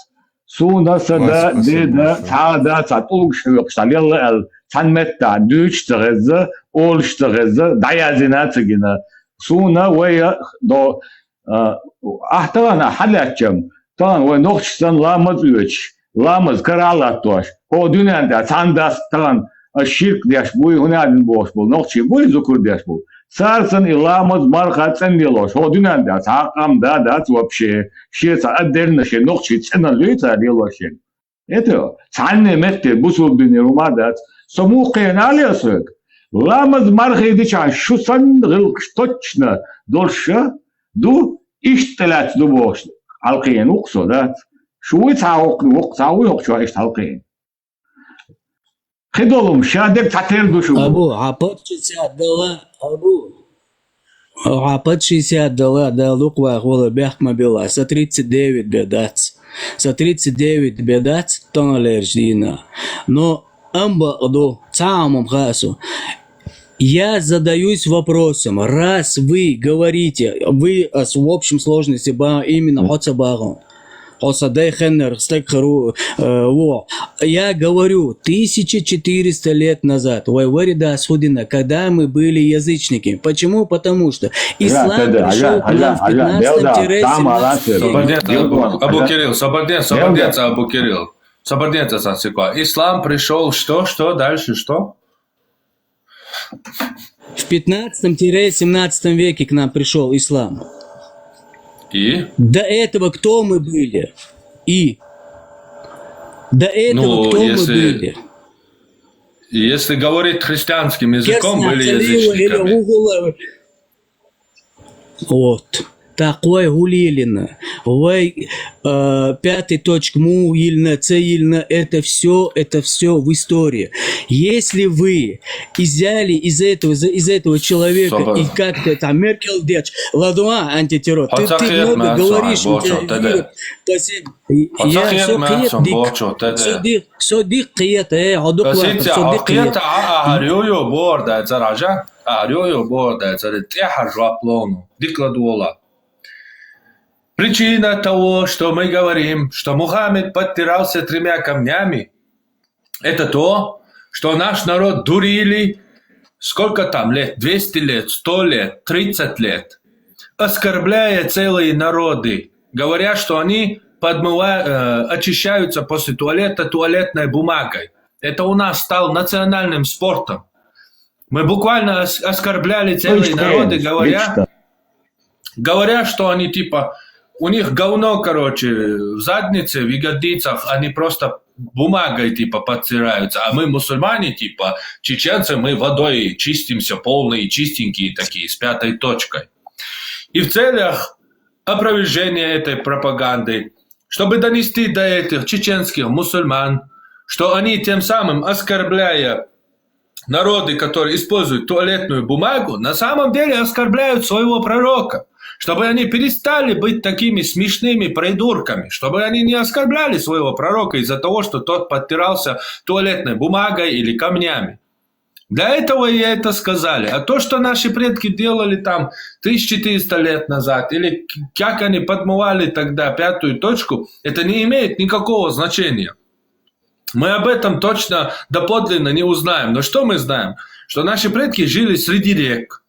سونا سدا ديدا تعادا تعطوك شوق شاليلا ال تنمتا دوش تغزة أولش تغزة دايزينات جنا سونا ويا دو أحترنا حلاتشم طبعا ونخش سن لامز يوش لامز كرالاتوش هو دنيا ده تانداس طبعا الشرك ديش بوي هنا عندن بوش بول نخش بوي ذكر ديش بول سارسن إلامز مرخات سنديلوش هو دنيا ده تعقم ده توبشي شيء تعدلنا شيء نقشي تسنا ليتا ديلوشين إتو تعلم متى بوسو بني رومادات سموقين على سك لامز مرخي ديش عن شو سن غلق شتوتشنا دولشة دو إشتلات دو بوش حلقين وقصودات شو يتعوق وقت شو إيش حلقين خدولهم شادك تعتير دو شو أبو عبد 60 دولار أبو عبد 60 دولار да луква гола бяхма била за 39 бедац за 39 бедац тоналерждина но амбаду цаамам хасу я задаюсь вопросом раз вы говорите вы в общем сложности именно хоцабагон я говорю 1400 лет назад, когда мы были язычники. Почему? Потому что ислам пришел к нам в 15-17 Абу Кирилл, сободнется, секунду. Ислам пришел, что, дальше, что? В 15-17 веке к нам пришел ислам. И? До этого кто мы были? До этого кто мы были? Если говорить христианским языком, были язычниками. Вот. такой гулилина, вай пятый точка му ильна, ц ильна, это все в истории. Если вы взяли из этого человека и как-то там Меркель деч, ладуа антитеррор, ты много говоришь, صديق قيادة عضو صديق قيادة عاريو борда заража عاريو борда зарытяха жаплону дикладуола. Причина того, что мы говорим, что Мухаммед подтирался 3 камнями, это то, что наш народ дурили сколько там лет, 200 лет, 100 лет, 30 лет, оскорбляя целые народы, говоря, что они очищаются после туалета туалетной бумагой. Это у нас стал национальным спортом. Мы буквально оскорбляли целые народы, говоря, что они типа, у них говно, короче, в заднице, в ягодицах, они просто бумагой типа подтираются, а мы мусульмане, типа, чеченцы, мы водой чистимся, полные, чистенькие такие, с 5 точкой. И в целях опровержения этой пропаганды, чтобы донести до этих чеченских мусульман, что они тем самым, оскорбляя народы, которые используют туалетную бумагу, на самом деле оскорбляют своего пророка, чтобы они перестали быть такими смешными придурками, чтобы они не оскорбляли своего пророка из-за того, что тот подтирался туалетной бумагой или камнями. Для этого и это сказали. А то, что наши предки делали там 1400 лет назад, или как они подмывали тогда 5 точку, это не имеет никакого значения. Мы об этом точно доподлинно не узнаем. Но что мы знаем? Что наши предки жили среди рек.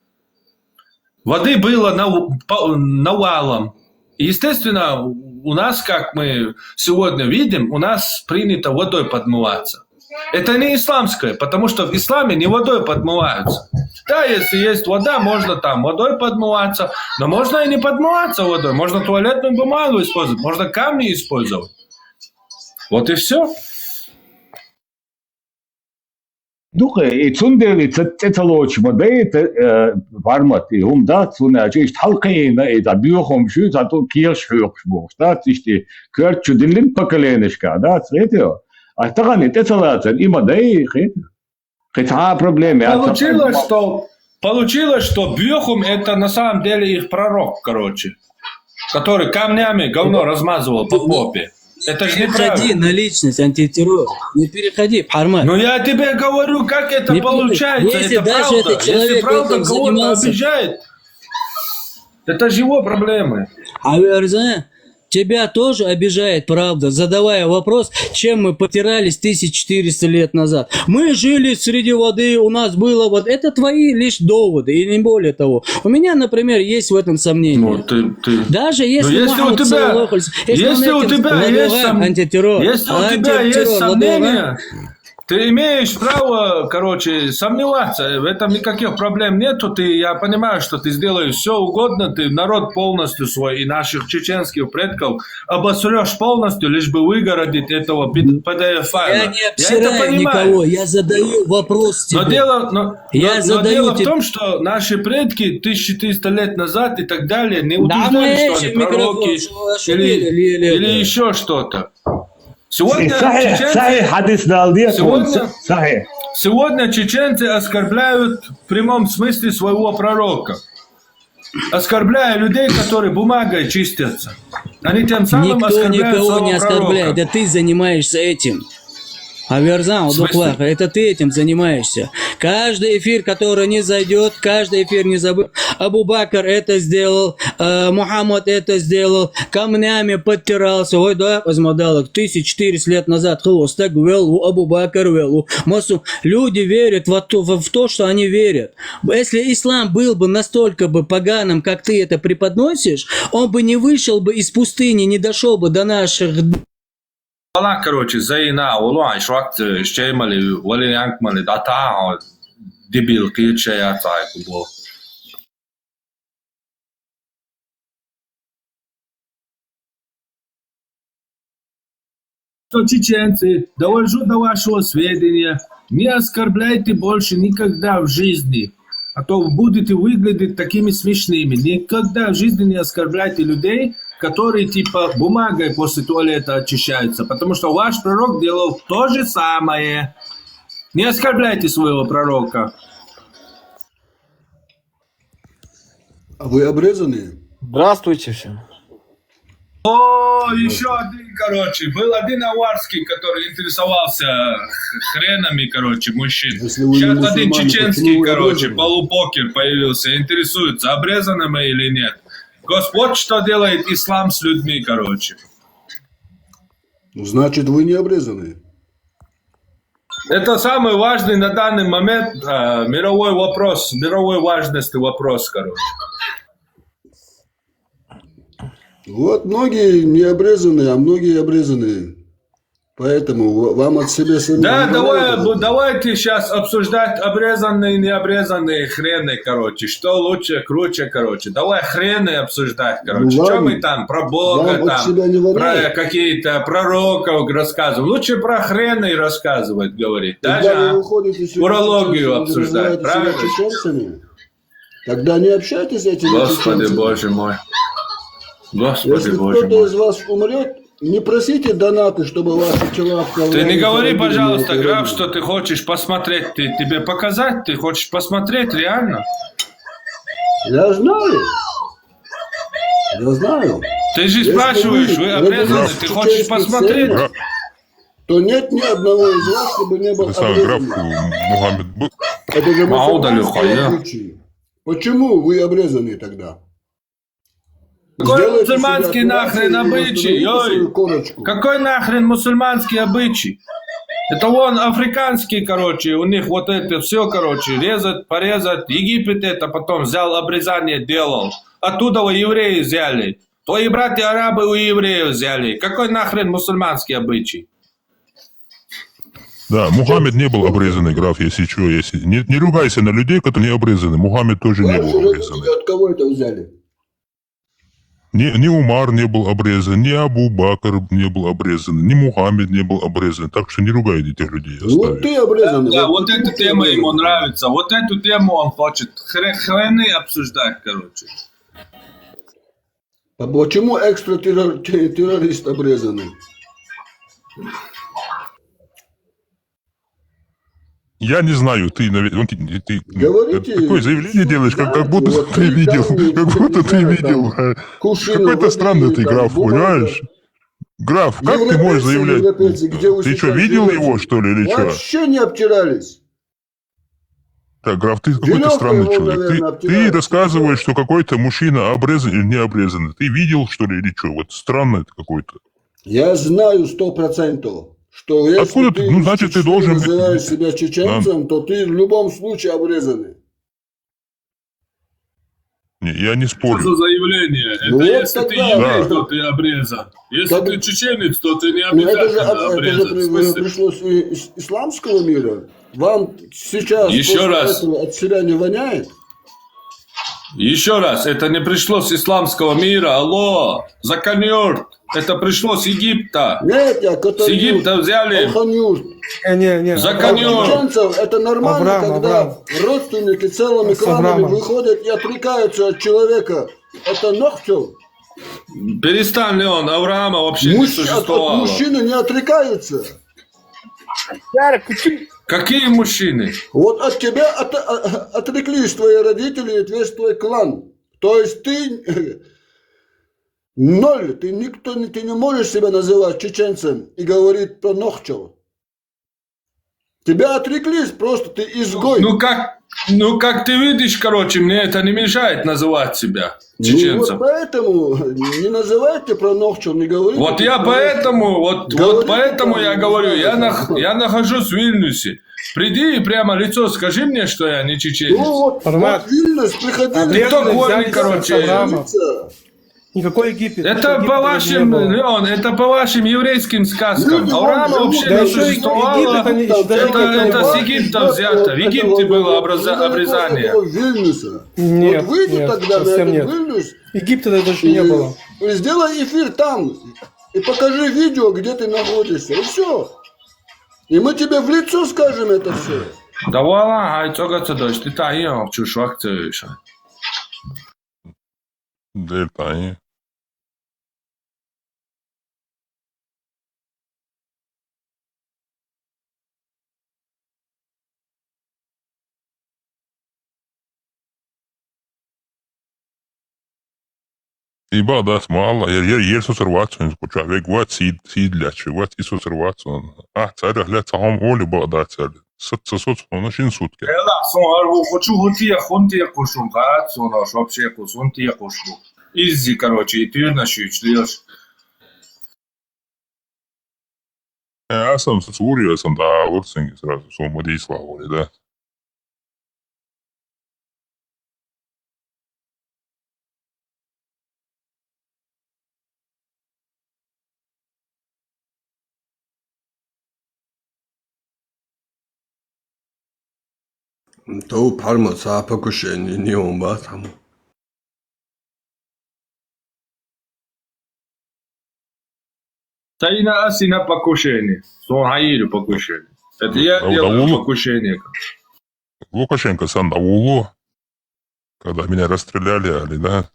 Воды было навалом. И, естественно, у нас, как мы сегодня видим, у нас принято водой подмываться. Это не исламское, потому что в исламе не водой подмываются. Да, если есть вода, можно там водой подмываться, но можно и не подмываться водой. Можно туалетную бумагу использовать, можно камни использовать. Вот и все. دوخ تسندر تتلوش مديت فارماتي هم دات سونا جيش حلقين إذا بيوهم شو زاتو كيرش حيوكش بوش دات تشتي كرت شو دلين بكلينش كادات سيتيو أتغني تتلاتن إما داي خيت خيتها проблемы. Получилось, что Бьехум это на самом деле их пророк, короче, который камнями говно размазывал по попе. Это же неправильно. Не переходи на личность, антитеррор. Не переходи, Хармат. Но я тебе говорю, как это не получается. Если это даже правда. этот человек Если правда этим кого-то занимался... обижает, это же его проблемы. А Верза, тебя тоже обижает, правда, задавая вопрос, чем мы потирались 1400 лет назад. Мы жили среди воды, у нас было вот... Это твои лишь доводы, и не более того. У меня, например, есть в этом сомнение. Ну, ты... Даже если у тебя есть сомнения, ты имеешь право, короче, сомневаться. В этом никаких проблем нету. Я понимаю, что ты сделаешь все угодно. Ты народ полностью свой и наших чеченских предков обосрешь полностью, лишь бы выгородить этого PDF-файла. Я не обсираю никого, я задаю вопрос тебе. Но дело в том, что наши предки 1400 лет назад и так далее не утверждали, что они пророки или еще что-то. Сегодня чеченцы оскорбляют в прямом смысле своего пророка. Оскорбляя людей, которые бумагой чистятся. Они тем самым никто оскорбляют никого своего не оскорбляет, пророка. это ты занимаешься этим. Аверзан, Удуклаха, это ты этим занимаешься. Каждый эфир, который не зайдет, каждый эфир не забыл. Абу Бакр это сделал, Мухаммад это сделал, камнями подтирался. Ой, да, возмодалок, 1400 лет назад хлостак велу, Абу Бакр велу. Люди верят в то, что они верят. Если ислам был бы настолько бы поганым, как ты это преподносишь, он бы не вышел бы из пустыни, не дошел бы до наших... Короче, Зайна, Улуан, Швакт, Щеймали, Валиянкмали, Дата, Дебил, Кичая, Цайкубо. Что, чеченцы, довожу до вашего сведения, не оскорбляйте больше никогда в жизни а то будете выглядеть такими смешными. Никогда в жизни не оскорбляйте людей, которые типа бумагой после туалета очищаются, потому что ваш пророк делал то же самое. Не оскорбляйте своего пророка. А вы обрезанные? Здравствуйте всем. О, еще один, короче, был один аварский, который интересовался хренами, короче, мужчин. Если вы не Сейчас один мусульмане, чеченский, почему вы короче, обрезаны? полупокер появился, интересуется, обрезаны мы или нет. Господь, что делает ислам с людьми, короче. Значит, вы не обрезанные. Это самый важный на данный момент мировой вопрос, мировой важности вопрос, короче. Вот многие не обрезанные, а многие обрезанные. Поэтому вам от себя сами... Да, не говорят. давайте сейчас обсуждать обрезанные и необрезанные хрены, короче. Что лучше, круче, короче. Давай хрены обсуждать, короче. Ну, что ладно. мы там про Бога, Вам от себя не там, про воняет? какие-то пророков рассказываем. Лучше про хрены рассказывать, говорить. Когда Даже вы выходите сюда урологию чеченцами, обсуждать, называете себя правильно? чеченцами, тогда не общайтесь с этими Господи, чеченцами. Боже мой. Господи, Если Боже кто-то мой. из вас умрет, не просите донаты, чтобы ваши тела... Ты не говори, в пожалуйста, холодильнике. граф, что ты хочешь посмотреть. Тебе показать? Ты хочешь посмотреть реально? Я знаю. Я знаю. Ты же Если спрашиваешь, вы вы обрезаны, родились ты в хочешь чеченской посмотреть? семье, то нет ни одного из вас, чтобы не был Это самый граф обрезан. Мухаммед был. Это же Маудалю, мусульманские хуя. обычаи. Почему вы обрезаны тогда? Какой Сделайте мусульманский себе нахрен операцию и обычай, восстановите свою ой? корочку. Какой нахрен мусульманский обычай? Это вон африканский, короче, у них вот это все, короче, резать, порезать. Египет это потом взял, обрезание делал. Оттуда у евреи взяли. Твои братья-арабы у евреев взяли. Какой нахрен мусульманский обычай? Да, Мухаммед не был обрезанный, граф, если что. Если... Не ругайся на людей, которые не обрезаны. Мухаммед тоже не был обрезанный. От кого это взяли? Ни Умар не был обрезан, ни Абу Бакр не был обрезан, ни Мухаммед не был обрезан. Так что не ругайте этих людей. Вот Оставить. ты обрезанный. Да, вот почему эта ты тема ему обрезанный? нравится. Вот эту тему он хочет. Хрены обсуждать, короче. А почему экстратеррорист обрезанный? Я не знаю, ты Говорите, такое заявление делаешь, как знаете, будто вот ты ты видел, там, как будто ты например, видел. там, кувшин Какой-то воды, странный ты там, граф, бумага. понимаешь? Граф, как ты можешь заявлять? Европейцы, где вы Ты что, сейчас видел живете? его, что ли, или что? Вообще не обтирались. Так, граф, ты какой-то Веревкой странный его, человек. наверное, Ты обтирают. рассказываешь, что какой-то мужчина обрезан или не обрезан. Ты видел, что ли, или что? Вот странно это какой-то. Я знаю 100%, что если Откуда ты? Ну, значит, ты должен быть- называешь себя чеченцем, то ты в любом случае обрезанный. Не, я не Что спорю. за заявление? Ну Это вот если ты тогда, еврей, да. то ты обрезан. Если Как- ты чеченец, то ты не Ну, это же, обязательно обрезан. В смысле? пришло из исламского мира. Вам сейчас Еще после раз. этого от себя не воняет? Еще раз, это не пришло с исламского мира, алло, законёрт. Это пришло с Египта. Нет, я С Египта взяли. Не. Законёр. Чеченцев это нормально, Авраам, когда Авраам. родственники целыми С кланами Авраамом. выходят и отрекаются от человека. Это ногтев. Перестань, Леон, Авраама вообще не От существовало. мужчины не отрекаются. Какие мужчины? Вот от тебя отреклись твои родители и весь твой клан. То есть ты ноль, ты не можешь себя называть чеченцем и говорить про Нохчева. Тебя отреклись, просто ты изгой. Ну как ты видишь, короче, мне это не мешает называть себя Ну чеченцем. вот поэтому не называйте про Нохчев, не говорите. Вот я поэтому, вот поэтому я говорю, я нахожусь в Вильнюсе. Приди и прямо лицо скажи мне, что я не чеченец. Ну вот, Формат. вот Вильнюс, приходили. Ты кто горный, взяли короче? с Авраама. Лица. Никакой Египет. Это Египта по даже вашим, не было. Леон, это по вашим еврейским сказкам. Люди Авраама живут, вообще да не еще и существовало. Египет, они считают, Это с Египта взято. В Египте было обрезание. Вильнюса. Нет, Вот выйди нет, тогда на совсем этот нет. Вильнюс Египта даже не было. и сделай эфир там. И покажи видео, где ты находишься. И все. И мы тебе в лицо скажем это все. Да вала, ай цогаться дождь, ты та я чушок цеешь. Дельта, Iba da smala, jer susarvaatsun, kun sä veik vaat siidlätsy, vaat isusarvaatsun. Tsärjä lähtsä ham oli bada tsärjä. Satsa on shin sutke. Ela, son arvu, хочу хунтия кушум, гад, сон аш вообще хунтия кушу. Иззи, короче, и ты начнешь лишь. Ja sam sa suurio sam da Ursingi srazu su Madislavoli, da. To parma sa pokušenje, nije on ba tamo. Та и на аси на покушение. Сон хаиру покушение. Это я делаю покушение. Лукашенко сам на Улу, когда меня расстреляли, али, да.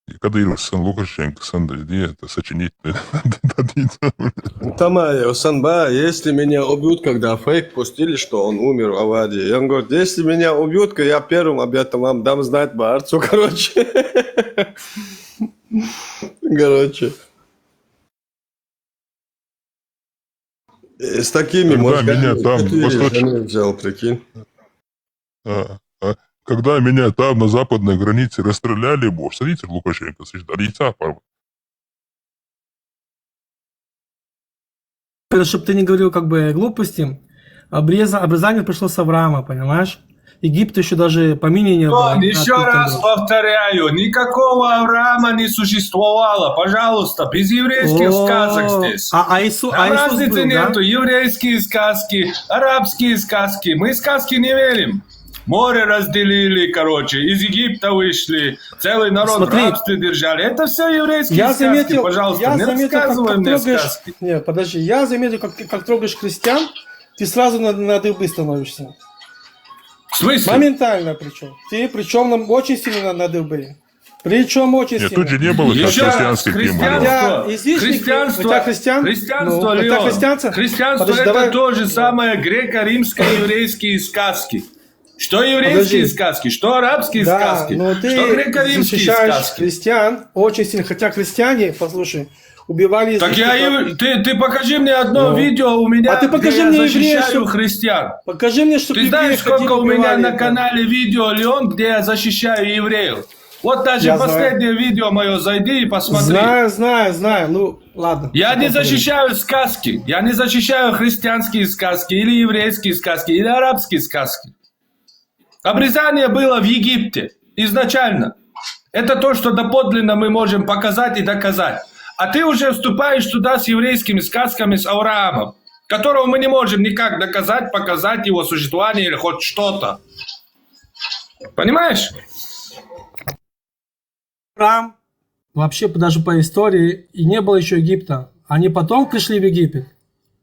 И когда сын Лукашенко, сын это сочинитель. Там, Санба, если меня убьют, когда фейк пустили, что он умер в аварии. И он говорит, если меня убьют, то я первым об этом вам дам знать Барцу, короче. Короче. С такими меня там взял, прикинь. Когда меня там на западной границе расстреляли, боже, смотрите, Лукашенко, лица порвал. Чтобы ты не говорил как бы глупости, обрезание пришло с Авраама, понимаешь? Египта еще даже помини не было. Еще раз повторяю, никакого Авраама не существовало. Пожалуйста, без еврейских сказок здесь. Разницы нету. Еврейские сказки, арабские сказки. Мы сказки не верим. Море разделили, короче, из Египта вышли, целый народ в рабстве держали. Это все еврейские сказки, пожалуйста, не рассказывай мне сказки. Нет, подожди, я заметил, как трогаешь христиан, ты сразу на дыбы становишься. В смысле? Моментально причем. Ты причем нам очень сильно на дыбы. Причем очень сильно. Тут же не было христианских Христианство это то же самое греко-римско-еврейские сказки. Что еврейские сказки, что арабские сказки, что греко-римские сказки. Христиан очень сильно, хотя христиане, послушай, убивали... Так ты покажи мне одно видео у меня, ты покажи мне защищаю христиан. Покажи мне, что ты знаешь, сколько у меня на канале видео, Леон, где я защищаю евреев? Вот даже последнее видео мое, зайди и посмотри. Знаю, ну ладно. Я не защищаю сказки, я не защищаю христианские сказки, или еврейские сказки, или арабские сказки. Обрезание было в Египте изначально. Это то, что доподлинно мы можем показать и доказать. А ты уже вступаешь туда с еврейскими сказками, с Авраамом, которого мы не можем никак доказать, показать его существование или хоть что-то. Понимаешь? Авраам вообще даже по истории и не было еще Египта. Они потом пришли в Египет.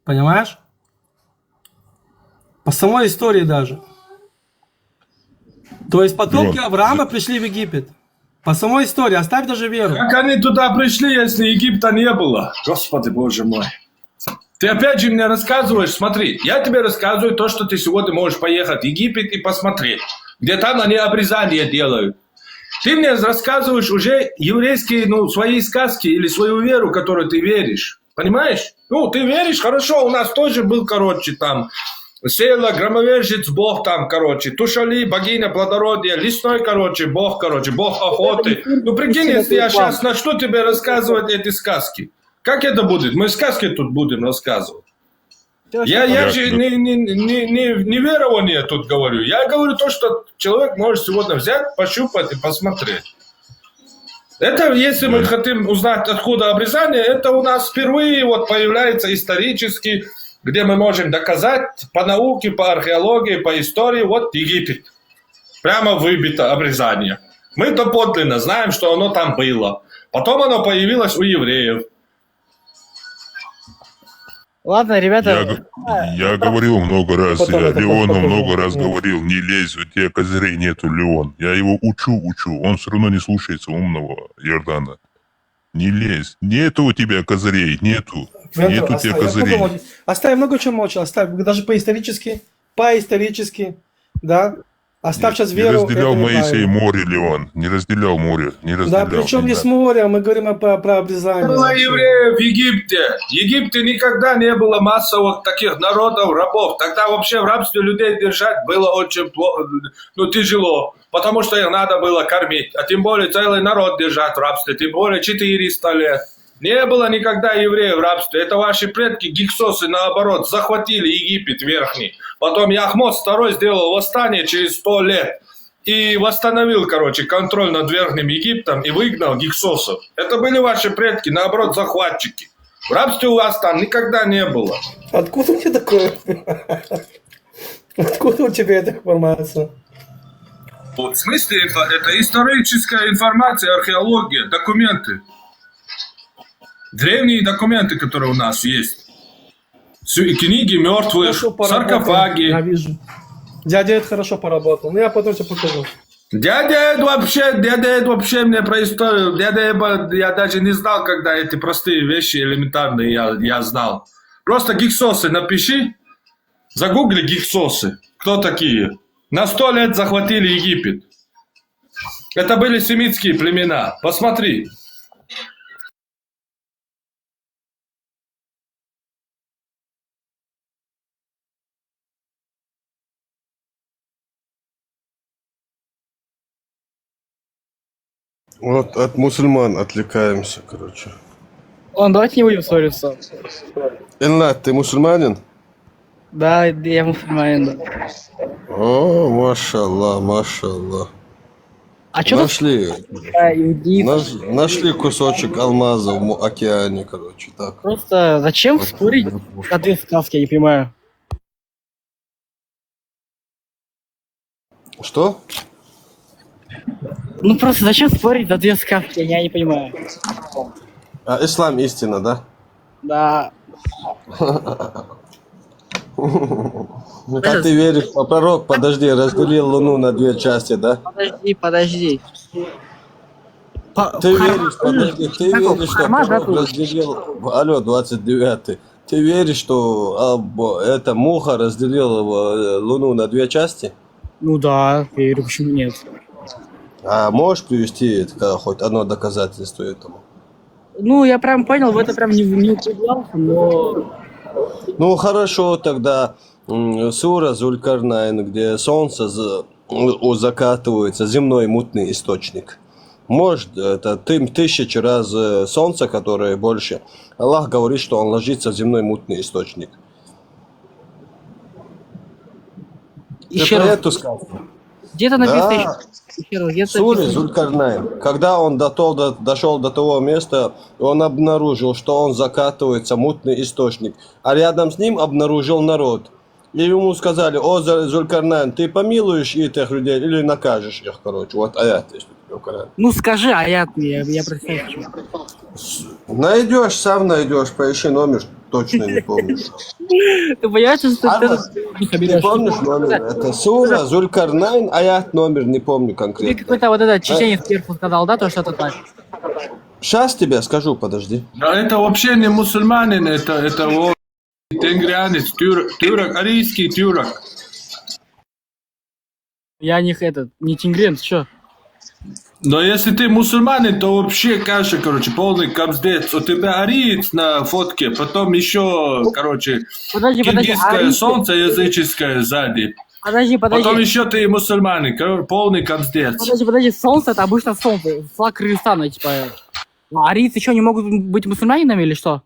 Понимаешь? По самой истории даже. То есть потомки Авраама пришли в Египет. По самой истории, оставь даже веру. Как они туда пришли, если Египта не было? Господи, боже мой. Ты опять же мне рассказываешь, смотри, я тебе рассказываю то, что ты сегодня можешь поехать в Египет и посмотреть, где там они обрезание делают. Ты мне рассказываешь уже еврейские, свои сказки или свою веру, которую ты веришь. Понимаешь? Ты веришь, хорошо, у нас тоже был, там... Села, громовержец, бог там, Тушали, богиня плодородия, лесной, бог охоты. Прикинь, если я сейчас начну тебе рассказывать эти сказки. Как это будет? Мы сказки тут будем рассказывать. Я же не верование тут говорю. Я говорю то, что человек может сегодня взять, пощупать и посмотреть. Это, если мы хотим узнать, откуда обрезание, это у нас впервые появляется исторически, где мы можем доказать по науке, по археологии, по истории, Египет. Прямо выбито обрезание. Мы доподлинно знаем, что оно там было. Потом оно появилось у евреев. Ладно, ребята. Я говорил много раз, Потом я это Леону попозже. много раз говорил, не лезь, у тебя козырей нету, Леон. Я его учу, он все равно не слушается умного Йордана. Не лезь, нету у тебя козырей, нету Вентур, у тебя оставь, я козырей. много молчу. Оставь много чего молчал, оставь, даже по-исторически, да? Оставь сейчас Не веру. разделял это Моисей неправильно. море, Леон, не разделял море, не Да, разделял. причем не здесь надо. море, мы говорим про обрезание. Было евреев в Египте. В Египте никогда не было массовых таких народов, рабов. Тогда вообще в рабстве людей держать было очень тяжело, потому что их надо было кормить. А тем более целый народ держать в рабстве, тем более 400 лет. Не было никогда евреев в рабстве. Это ваши предки, гиксосы, наоборот, захватили Египет верхний. Потом Яхмос II сделал восстание через 100 лет. И восстановил, контроль над Верхним Египтом и выгнал гиксосов. Это были ваши предки, наоборот, захватчики. В рабстве у вас там никогда не было. Откуда у тебя такое? Откуда у тебя эта информация? В смысле, это историческая информация, археология, документы. Древние документы, которые у нас есть. Книги мертвых, Хорошо поработал, саркофаги. я вижу. Дядя Эд хорошо поработал. Ну, я потом тебе покажу. Дядя Эд вообще мне про историю. Дядя Эд, я даже не знал, когда эти простые вещи элементарные я знал. Просто гиксосы напиши, загугли гиксосы. Кто такие? На 100 лет захватили Египет. Это были семитские племена. Посмотри. Вот от мусульман отвлекаемся, короче. Ладно, давайте не будем ссориться. Эльнат, ты мусульманин? Да, я мусульманин, да. О, машаллах, машаллах. А что Нашли, иудеев? нашли кусочек алмаза в океане, короче, так. Просто зачем спорить на две сказки, я не понимаю. Что? Ну просто зачем спорить за две сказки, я не понимаю. А ислам истина, да? Да. Как ты веришь, пророк, подожди, разделил Луну на две части, да? Подожди. Ты веришь, подожди, ты веришь, что пророк разделил... Алло, 29-й. Ты веришь, что эта муха разделила Луну на две части? Ну да, я верю, почему нет. А можешь привести хоть одно доказательство этому? Ну, я прям понял, в это прям не углублялся, но... Ну хорошо, тогда сура Зулькарнайн, где солнце закатывается, земной мутный источник. Может, это 1000 раз солнце, которое больше. Аллах говорит, что он ложится в земной мутный источник. Еще Ты про раз. эту сказку? Где-то написано Да. еще раз. Где-то Суре написано. Зулькарнайн. Когда он дошел до того места, он обнаружил, что он закатывается мутный источник. А рядом с ним обнаружил народ. И ему сказали: о, Зулькарнайн, ты помилуешь этих людей или накажешь их, короче. Вот аят есть в Коране. Ну скажи аят мне, я прочитаю хочу. Найдешь, сам найдешь, поищи номер, точно не помнишь. Ты понимаешь, что Ты помнишь номер? Это сура Зулькарнайн, аят номер, не помню Тебе конкретно. какой-то вот этот чеченец сверху сказал, да, то что-то так. Сейчас тебе скажу, подожди. Да это вообще не мусульманин, это тенгрианец, тюрок, арийский тюрок. Я не тенгрен, что? Но если ты мусульманин, то вообще каша, полный кабздец. У тебя ариец на фотке, потом еще, Подожди, киргизское арийцы- солнце языческое сзади. Подожди. Потом еще ты мусульманин, полный кабздец. Подожди, солнце это обычно солнце, флаг Кыргызстана, типа. А арийцы что, не могут быть мусульманинами или что?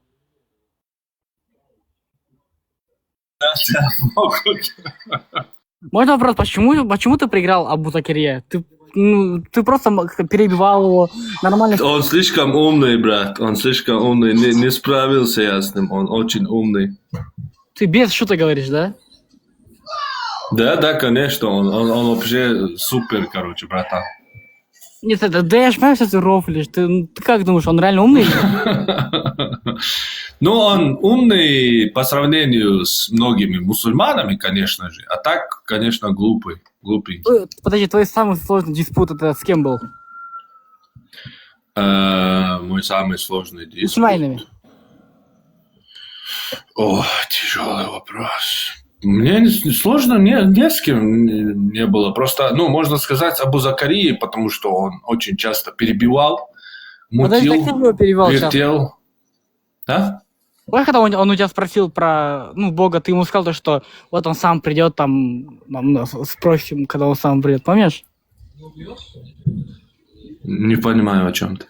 Можно вопрос, почему ты проиграл Абу Закирье? Ты просто перебивал его нормально. Он слишком умный, брат, он слишком умный, не справился я с ним, он очень умный. Ты без шуток говоришь, да? Да, конечно, он вообще супер, братан. Нет, да я ж понимаю, что ты рофлишь. Ты как думаешь, он реально умный? Ну, он умный по сравнению с многими мусульманами, конечно же, а так, конечно, глупый. Глупый. Подожди, твой самый сложный диспут это с кем был? Мой самый сложный С диспут. мусульманами. О, тяжелый вопрос. Мне сложно, не с кем не было. Просто, ну, можно сказать Абу Закарии, потому что он очень часто перебивал, Подожди, мутил, как ты его перевел сейчас? вертел. Да? Помнишь, когда он у тебя спросил про, ну, Бога, ты ему сказал то, что вот он сам придет, там спросим, когда он сам придет, помнишь? Не понимаю, о чем ты.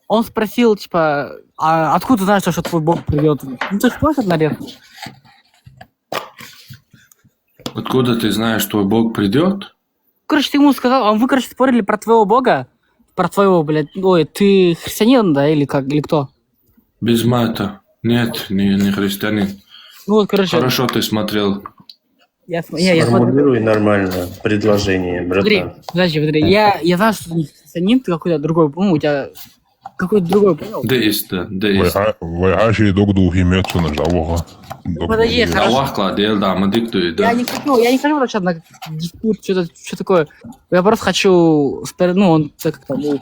Он спросил, типа, а откуда ты знаешь, что твой Бог придет? Ну, ты же спросишь, наверное. Откуда ты знаешь, что Бог придет? Короче, ты ему сказал, вы, короче, спорили про твоего Бога, про твоего, блядь, ой, ты христианин, да, или как, или кто? Без мата. Нет, не христианин. Ну, вот, короче, Хорошо ты смотрел. я смотрю. Сформулируй нормально предложение, Смотри, братан. подожди, я знаю, что ты не христианин, ты какой-то другой, ну, у тебя какой-то другой понял. Деист, да, деист. Вайгаши догду химецу на Аллаха. Подожди, хорошо. Аллах кладел, да, мы диктует, да. Я не хочу вообще на диспут, что такое. Я просто хочу, ну, он как-то, ну,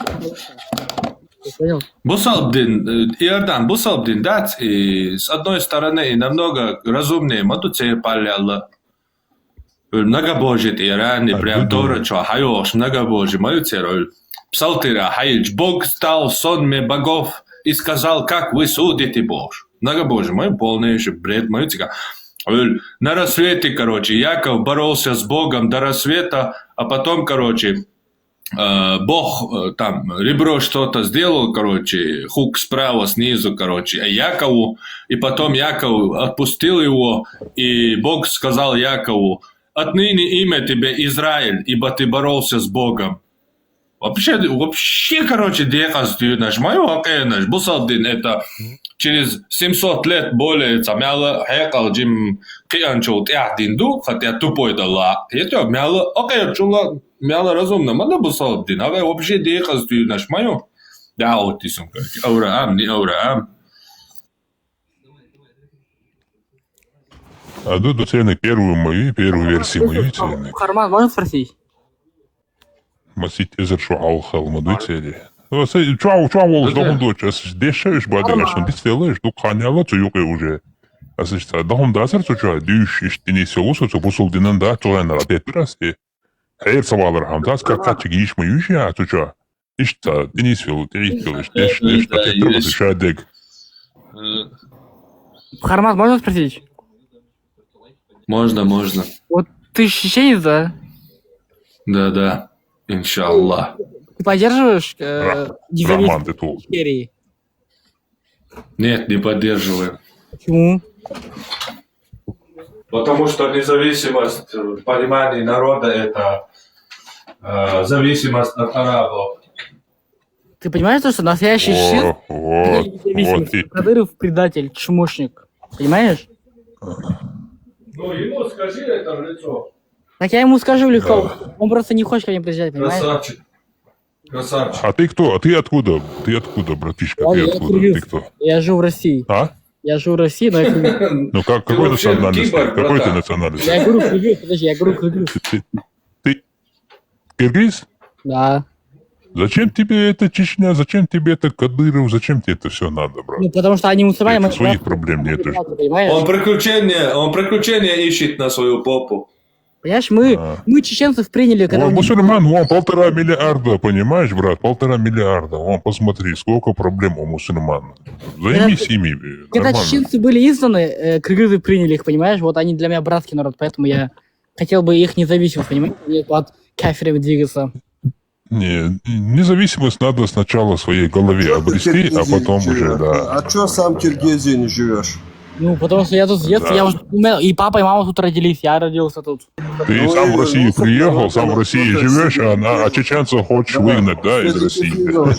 понял? Бусалбдин, Иордан, Бусалбдин, да, и с одной стороны намного разумнее, мадуце паляла. Многобожит Иран, и прям Тора, что хайош, многобожие, мою цероль. Псалтира, хайч, Бог стал сонме богов и сказал, как вы судите Бог. Многобожие, мой полный еще бред, мою цика. На рассвете, короче, Яков боролся с Богом до рассвета, а потом, короче, Бог там ребро что-то сделал, короче, хук справа, снизу, короче, Якову, и потом Яков отпустил его, и Бог сказал Якову, отныне имя тебе Израиль, ибо ты боролся с Богом. Вообще, короче, дехастью наш, мою наш, Бусалдин, это через 700 лет более, мяло, хекал, джим, кианчул, тяхдинду, хотя тупой дала, это мяло, окей, чула, мяло разумно, мада Бусалдин, а вообще дехастью наш, мою, да, вот ты сам, короче, Авраам, не Авраам. А до цены первую версию мою цены. Харман, можно спросить? Масить эзер шо алхал мою цели. Чау, волос дахом дочь, дешевиш бады, ашон ты целаешь, дук ханяла, то юке уже. Асышта, дахом дасар цуча, дюш, иштини селусу, то Бусалдинан да, цуэн радет расти. Хайр савалар хамтас, как качек иш мою ища, цуча. Ишта, денис фил, деш, так шадек. Харман, можно спросить? Можно. Вот ты чеченец, да? Да, иншаллах. Ты поддерживаешь Роман, независимость ты тут. Ичкерии? Нет, не поддерживаю. Почему? Потому что независимость в понимании народа – это зависимость от арабов. Ты понимаешь, что настоящий щит Вот и. Кадыров предатель, чмошник. Понимаешь? Ну, ему скажи это в лицо. Так я ему скажу легко. Он просто не хочет ко мне приезжать, понимаешь? Красавчик. А ты кто? А ты откуда? Ты откуда, братишка? Я Ты откуда? киргиз. Ты кто? Я живу в России. А? Я живу в России, но я киргиз. Ну какой вообще национальности? киборг, Какой ты братан. национальности? Я говорю киргиз, подожди, я говорю киргиз. Ты киргиз? Да. Зачем тебе это Чечня? Зачем тебе это Кадыров? Зачем тебе это все надо, брат? Ну, потому что они мусульмане, мы Своих проблем нет. понимаешь? Он приключения ищет на свою попу. Понимаешь, мы чеченцев приняли, когда... Он мусульман, он 1,5 миллиарда, понимаешь, брат? 1,5 миллиарда. Вон, посмотри, сколько проблем у мусульман. Займись ими. Когда Нормально. чеченцы были изгнаны, кыргызы приняли их, понимаешь? Вот они для меня братский народ, поэтому я хотел бы их независимость, понимаешь? Мне от кафирами двигаться. Не, независимость надо сначала в своей голове обрести, а потом уже, да. А чё сам в Киргизии не живешь? Ну, потому что я тут с детства, я уже... И папа, и мама тут родились, я родился тут. Ты сам в Россию приехал, сам в России живешь, а чеченцев хочешь выгнать, да, из России.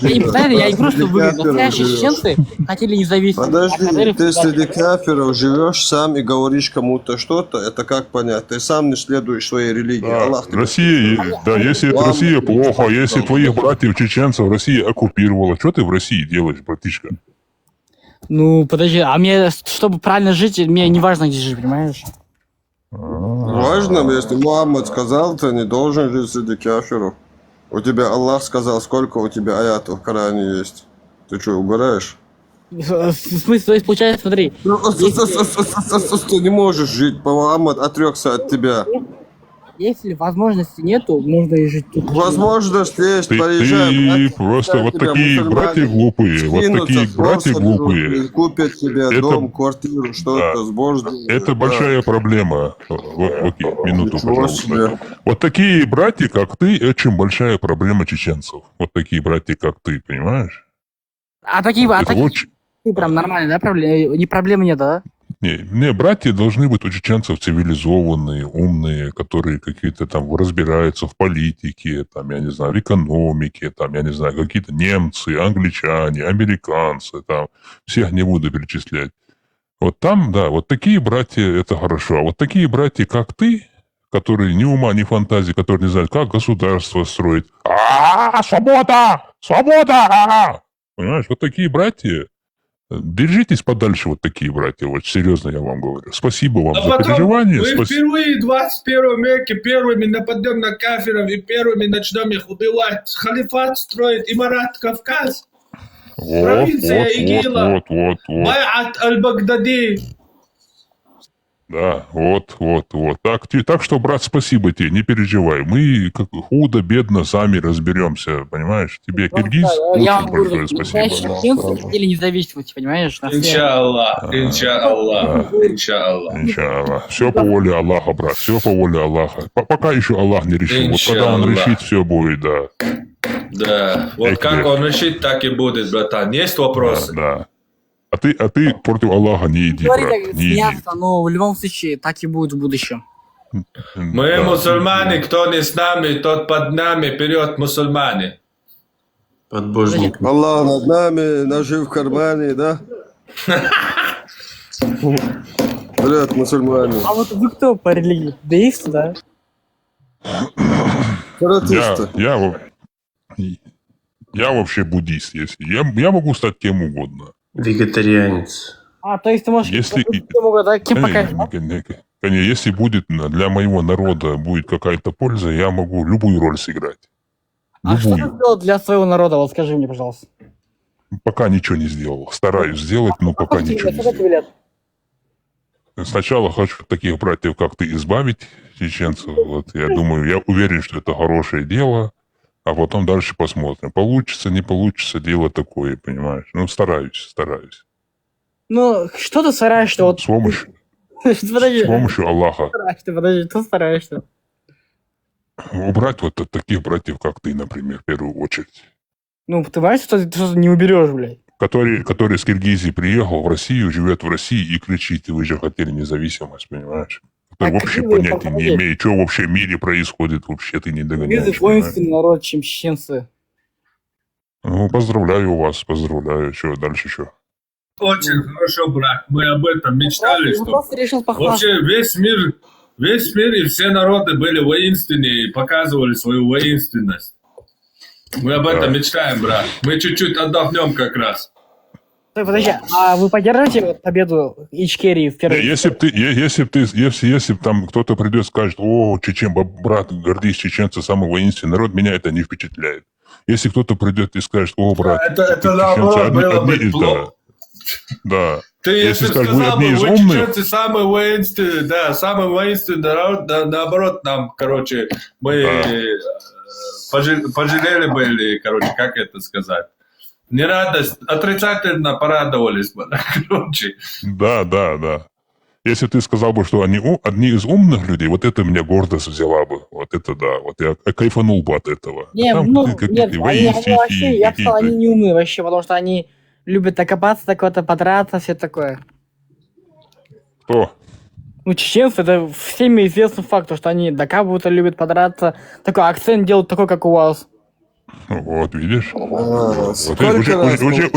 Я не представляю, я не говорю, что вы настоящие чеченцы хотели независимость. Подожди, а Кадыров ты предатель. среди кафиров живешь сам и говоришь кому-то что-то, это как понять? Ты сам не следуешь своей религии. Да, Аллах тебя Россия, да, если это Россия плохо, если твоих братьев чеченцев Россия оккупировала, что ты в России делаешь, братишка? Ну, подожди, а мне, чтобы правильно жить, мне не важно, где жить, понимаешь? Важно, если Мухаммад сказал, ты не должен жить среди кафиров. У тебя Аллах сказал, сколько у тебя аятов в Коране есть. Ты что, угораешь? В смысле, то есть, получается, смотри. Ты не можешь жить, Мухаммад отрекся от тебя. Если возможности нету, можно и жить тут. Возможность есть, Ты поезжай. просто вот такие братья глупые, вот такие братья глупые. Купят тебе Это- дом, квартиру, что-то с Божьим. Это большая проблема. Окей, минуту, Ничего пожалуйста. себе. Вот такие братья, как ты, очень большая проблема чеченцев. Вот такие братья, как ты, понимаешь? А такие, Это очень... ты прям нормально, да, проблемы нет, да? Не, братья должны быть у чеченцев цивилизованные, умные, которые какие-то там разбираются в политике, там, я не знаю, в экономике, там, я не знаю, какие-то немцы, англичане, американцы, там, всех не буду перечислять. Вот там, да, вот такие братья, это хорошо. А вот такие братья, как ты, которые ни ума, ни фантазии, которые не знают, как государство строить. Свобода! Свобода! Понимаешь, вот такие братья, держитесь подальше, вот такие братья, вот серьезно я вам говорю. Спасибо вам А за потом переживания. мы впервые в 21 веке первыми нападем на кафиров и первыми начнем их убивать. Халифат строит, Имарат Кавказ. Провинция ИГИЛа. Вот. Байат Аль-Багдади. Да, вот. Так что, брат, спасибо тебе, не переживай. Мы как худо-бедно сами разберемся, понимаешь? Тебе, киргиз, Я очень большое спасибо. чеченцы хотели независимости, понимаешь? на все. Иншаллах. Иншаллах. Все по воле Аллаха, брат, все по воле Аллаха. Пока еще Аллах не решил. Вот когда он Иншаллах. решит, все будет, да. Да, вот как он решит, так и будет, братан. Есть вопросы? Да. А ты против Аллаха не иди, Говори, брат, так, не иди. смеяться, но в любом случае так и будет в будущем. Мы Да. мусульмане, кто не с нами, тот под нами, вперед, мусульмане. Подбожник. Аллах над нами, ножи в кармане, да? Привет, мусульмане. А вот вы кто по религии? Деисты, да? Каратисты. Я вообще буддист, если. Я могу стать кем угодно. Вегетарианец. А, то есть ты можешь... Если- Кем покажешь? Конечно, если будет для моего народа будет какая-то польза, я могу любую роль сыграть. А что ты Любую. сделал для своего народа? Вот скажи мне, пожалуйста. Пока ничего не сделал. Стараюсь сделать, но пока Сколько тебе ничего лет? не Сколько тебе сделал. лет? Сначала хочу таких братьев, как ты, избавить чеченцев. Вот, я думаю, я уверен, что это хорошее дело, а потом дальше посмотрим. Получится, не получится, дело такое, понимаешь? Ну, стараюсь. Ну, что ты стараешься? Вот... С помощью Подожди. Аллаха. Подожди, что стараешься? Убрать вот таких братьев, как ты, например, в первую очередь. Ну, ты понимаешь, что ты не уберешь, блядь? Который с Киргизии приехал в Россию, живет в России и кричит, вы же хотели независимость, понимаешь? Который вообще какие вы понятия не попадете? имеет, что вообще в мире происходит, вообще ты не Ты догоняешь. понимаешь? воинственный народ, чем чеченцы. Ну, поздравляю вас, поздравляю. Что, дальше что? Очень хорошо, брат. Мы об этом мечтали, Ты что просто решил похвастаться. вообще весь мир и все народы были воинственные и показывали свою воинственность. Мы об этом мечтаем, брат. Мы чуть-чуть отдохнем как раз. Стой, подожди, а вы поддерживаете победу Ичкерии в первой... Если б там кто-то придет и скажет, о, чечен, брат, гордись, чеченцы самый воинственный народ, меня это не впечатляет. Если кто-то придет и скажет, о, брат, Это наоборот было бы из... плохо. Да. Ты если бы скажешь, вы сказал, одни из вы умных, чеченцы самый воинственный, да, самый воинственный народ, наоборот, нам, короче, мы пожалели бы, или, короче, как это сказать? Не радость, отрицательно порадовались бы, короче. Да. Если ты сказал бы, что они одни из умных людей, вот это меня гордость взяла бы. Вот это да. Вот я кайфанул бы от этого. Не, А там ну, какие-то нет, они воинствующие вообще, я бы сказал, какие-то- они не умные вообще, потому что они любят докопаться до кого-то, подраться, все такое. Кто? Ну, чеченцы, это всеми известный факт, что они докапываются, любят подраться. Такой акцент делают такой, как у вас. Вот, видишь? Вот, Сколько уже раз брат Ты же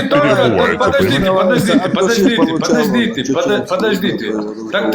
тоже, перебывается. подождите. Так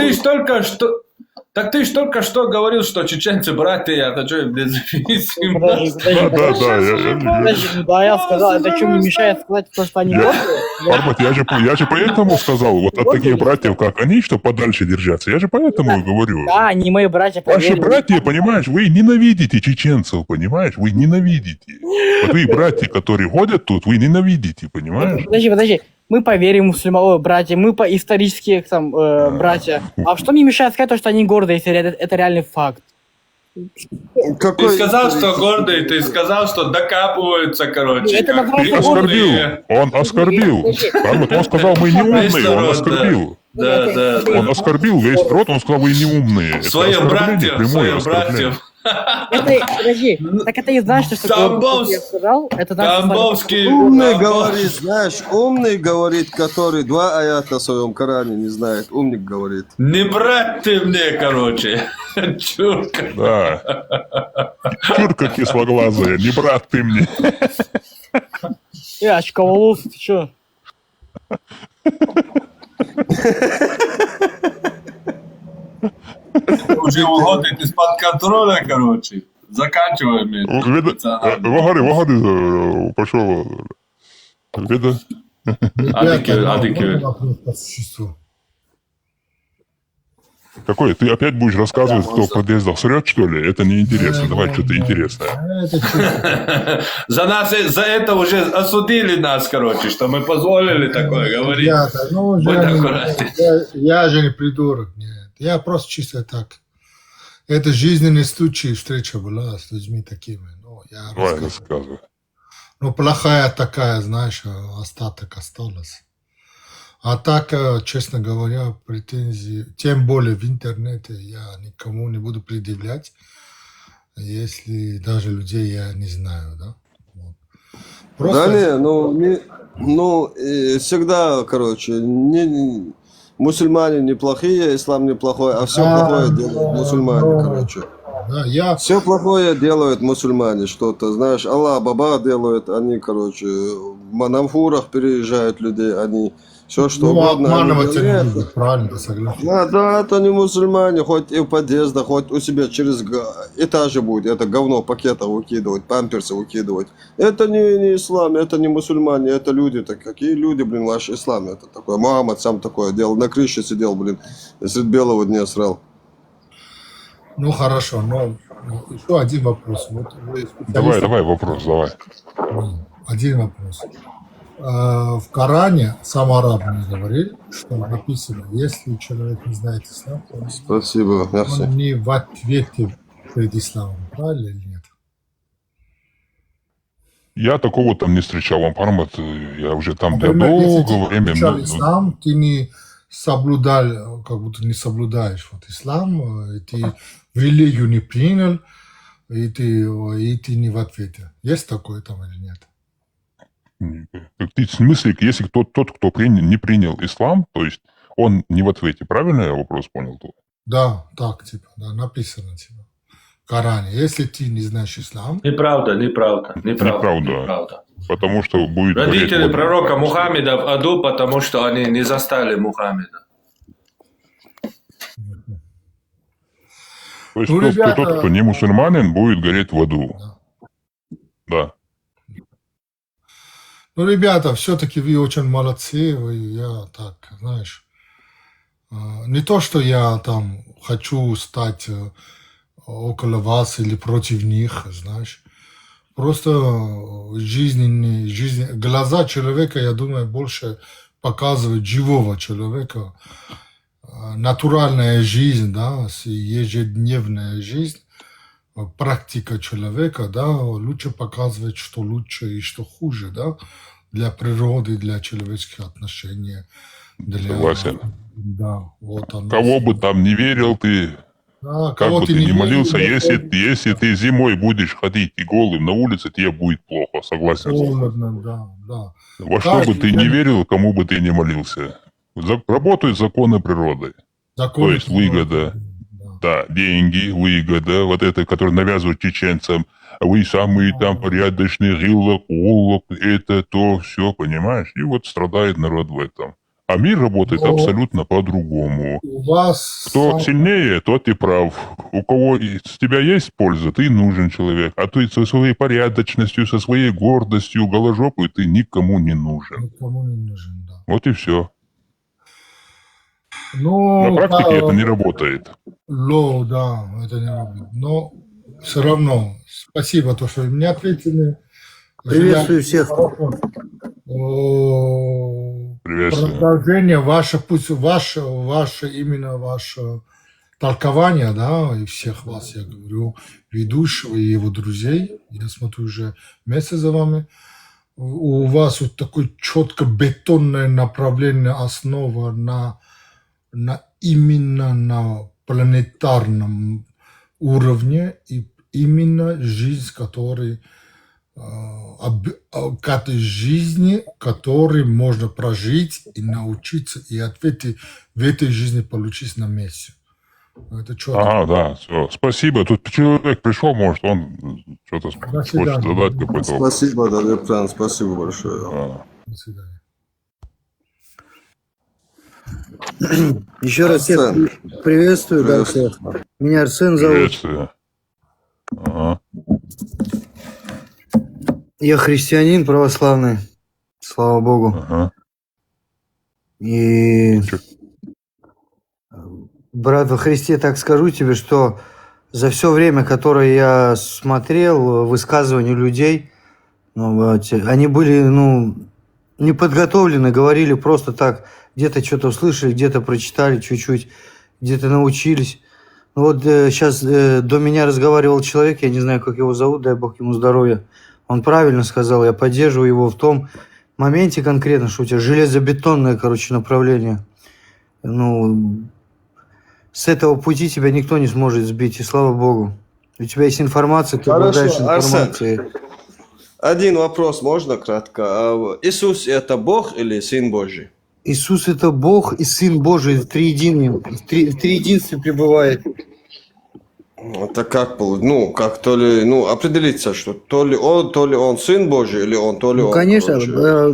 ты ж только что говорил, что чеченцы братья, это что, независимо? Подожди, Да. подожди, да, я сказал, это что мне мешает сказать, то, что они Я- гордые? Парбат, я же поэтому сказал, вот от таких братьев, как они, что подальше держаться. Я же поэтому и говорю. Да, они мои братья, Ваши поверь. братья, понимаешь, вы ненавидите чеченцев, понимаешь? Вы ненавидите. Вот вы, братья, которые ходят тут, вы ненавидите, понимаешь? Подожди. Мы поверим мусульманам, братья, мы по исторические там братья. А что мне мешает сказать то, что они гордые, если это реальный факт? Ты сказал, что гордый, ты сказал, что докапываются, короче. Это как называется Оскорбил. умные. Он оскорбил. Парбат, он сказал, мы не умные, он оскорбил. Да. Он оскорбил весь народ, он сказал, вы не умные. Это Своих оскорбление, братьев, прямое своих оскорбление. братьев. Подожди, так это и значит, что Тамбовс- я сказал, это значит, Тамбовский. Умный говорит, знаешь, умный говорит, который 2 аята в своем Коране не знает. Умник говорит. Не брат ты мне, короче. Чурка. Да. Чурка кислоглазая, не брат ты мне. очковолос, ты чё? Уже уходит из-под контроля, короче. Заканчиваем. Вагари, пошел. Вида? Адыки. По существу. Какой? Ты опять будешь рассказывать, кто в подъездах срет, что ли? Это неинтересно. Давай что-то интересное. За это уже осудили нас, короче, что мы позволили такое говорить. Ребята, ну, Будь аккуратнее. я же не придурок, нет. Я просто чисто так. Это жизненный случай, встреча была с людьми такими. Ну, я Давай, рассказываю. рассказывай. Ну, плохая такая, знаешь, остаток осталось. А так, честно говоря, претензии, тем более в интернете, я никому не буду предъявлять, если даже людей я не знаю, да. Вот. Просто... Да всегда, короче, мусульмане неплохие, ислам неплохой, а все плохое делают мусульмане, короче. Да, Все плохое делают мусульмане, что-то, знаешь, Аллах, Баба делают, они, короче, на фурах переезжают людей, они все что угодно. Обманывать они любят, правильно, ты согласен? Да, это не мусульмане, хоть и в подъездах, хоть у себя через этажи будет, это говно пакетов выкидывать, памперсы выкидывать. Это не ислам, это не мусульмане, это люди, так какие люди, блин, ваш ислам, это такое, Мухаммад сам такое делал, на крыше сидел, блин, средь белого дня срал. Ну, хорошо, но еще один вопрос. Вот Давай, вопрос, давай. Один вопрос. В Коране сам араб мне говорил, что написано, если человек не знает ислам, то Спасибо, он не в ответе перед исламом, правильно или нет? Я такого там не встречал, Парбат, я уже там Например, если долгого ты времени... изучал ислам, ты не соблюдал, как будто не соблюдаешь вот ислам, и ты в религию не принял, и ты не в ответе. Есть такое там или нет? В смысле, если тот, кто не принял ислам, то есть он не в ответе, правильно я вопрос понял? Да, так, типа, да, написано, типа, в Коране. Если ты не знаешь ислам... Неправда. Потому что будет... Родители пророка Мухаммеда в аду, потому что они не застали Мухаммеда. То есть тот, кто не мусульманин, будет гореть в аду. Да. Ну, ребята, все-таки вы очень молодцы, я так, знаешь, не то, что я там хочу стать около вас или против них, знаешь, просто глаза человека, я думаю, больше показывают живого человека, натуральная жизнь, да, ежедневная жизнь, практика человека, да, лучше показывает, что лучше и что хуже, да, для природы, для человеческих отношений. Согласен. Да, вот оно. Кого бы там не верил ты, да, как бы ты не молился, верил, если ты зимой будешь ходить и голым на улице, тебе будет плохо, согласен. холодно, да. Во что бы ты не верил, кому бы ты не молился. Работают законы природы. То есть выгода. Да, деньги, выгода, вот это, которое навязывают чеченцам, вы самые там порядочные, гиллок, олок, это, то, все, понимаешь? И вот страдает народ в этом. А мир работает Но абсолютно по-другому. у вас Кто сильнее, тот и прав. У кого с тебя есть польза, ты нужен человек. А ты со своей порядочностью, со своей гордостью, голожопой ты никому не нужен. никому не нужен, да. Вот и все. Ну, На практике да, это не работает. да, это не работает. Но все равно, спасибо, то, что вы мне ответили. Приветствую всех. Приветствую. Продолжение ваше, пусть ваше именно ваше толкование, да, и всех вас, я говорю, ведущего и его друзей. Я смотрю уже вместе за вами. У вас вот такое четко бетонное направление, основа именно на планетарном уровне и именно жизнь, которой к этой жизни, которой можно прожить и научиться, и ответы в этой жизни получить на месте. Это четко. Ага, да, все. Спасибо. Тут человек пришел, может, он что-то хочет задать какой-то вопрос. Спасибо, Дадепсан, спасибо большое. До свидания. Еще раз всех приветствую. Да, всех. Меня Арсен зовут. Приветствую. Ага. Я христианин православный. Слава Богу. Ага. И, брат во Христе, так скажу тебе, что за все время, которое я смотрел высказывания людей, они были, не подготовлены, говорили просто так, где-то что-то услышали, где-то прочитали чуть-чуть, где-то научились. Вот сейчас до меня разговаривал человек, я не знаю, как его зовут, дай Бог ему здоровья. Он правильно сказал, я поддерживаю его в том моменте конкретно, что у тебя железобетонное, направление. С этого пути тебя никто не сможет сбить, и слава Богу. У тебя есть информация, ты обладаешь информацией. Арсен, один вопрос можно кратко. Иисус это Бог или Сын Божий? Иисус это Бог и Сын Божий в триединстве пребывает. Это как, то ли, определиться, что то ли он Сын Божий, или он, то ли он... Конечно,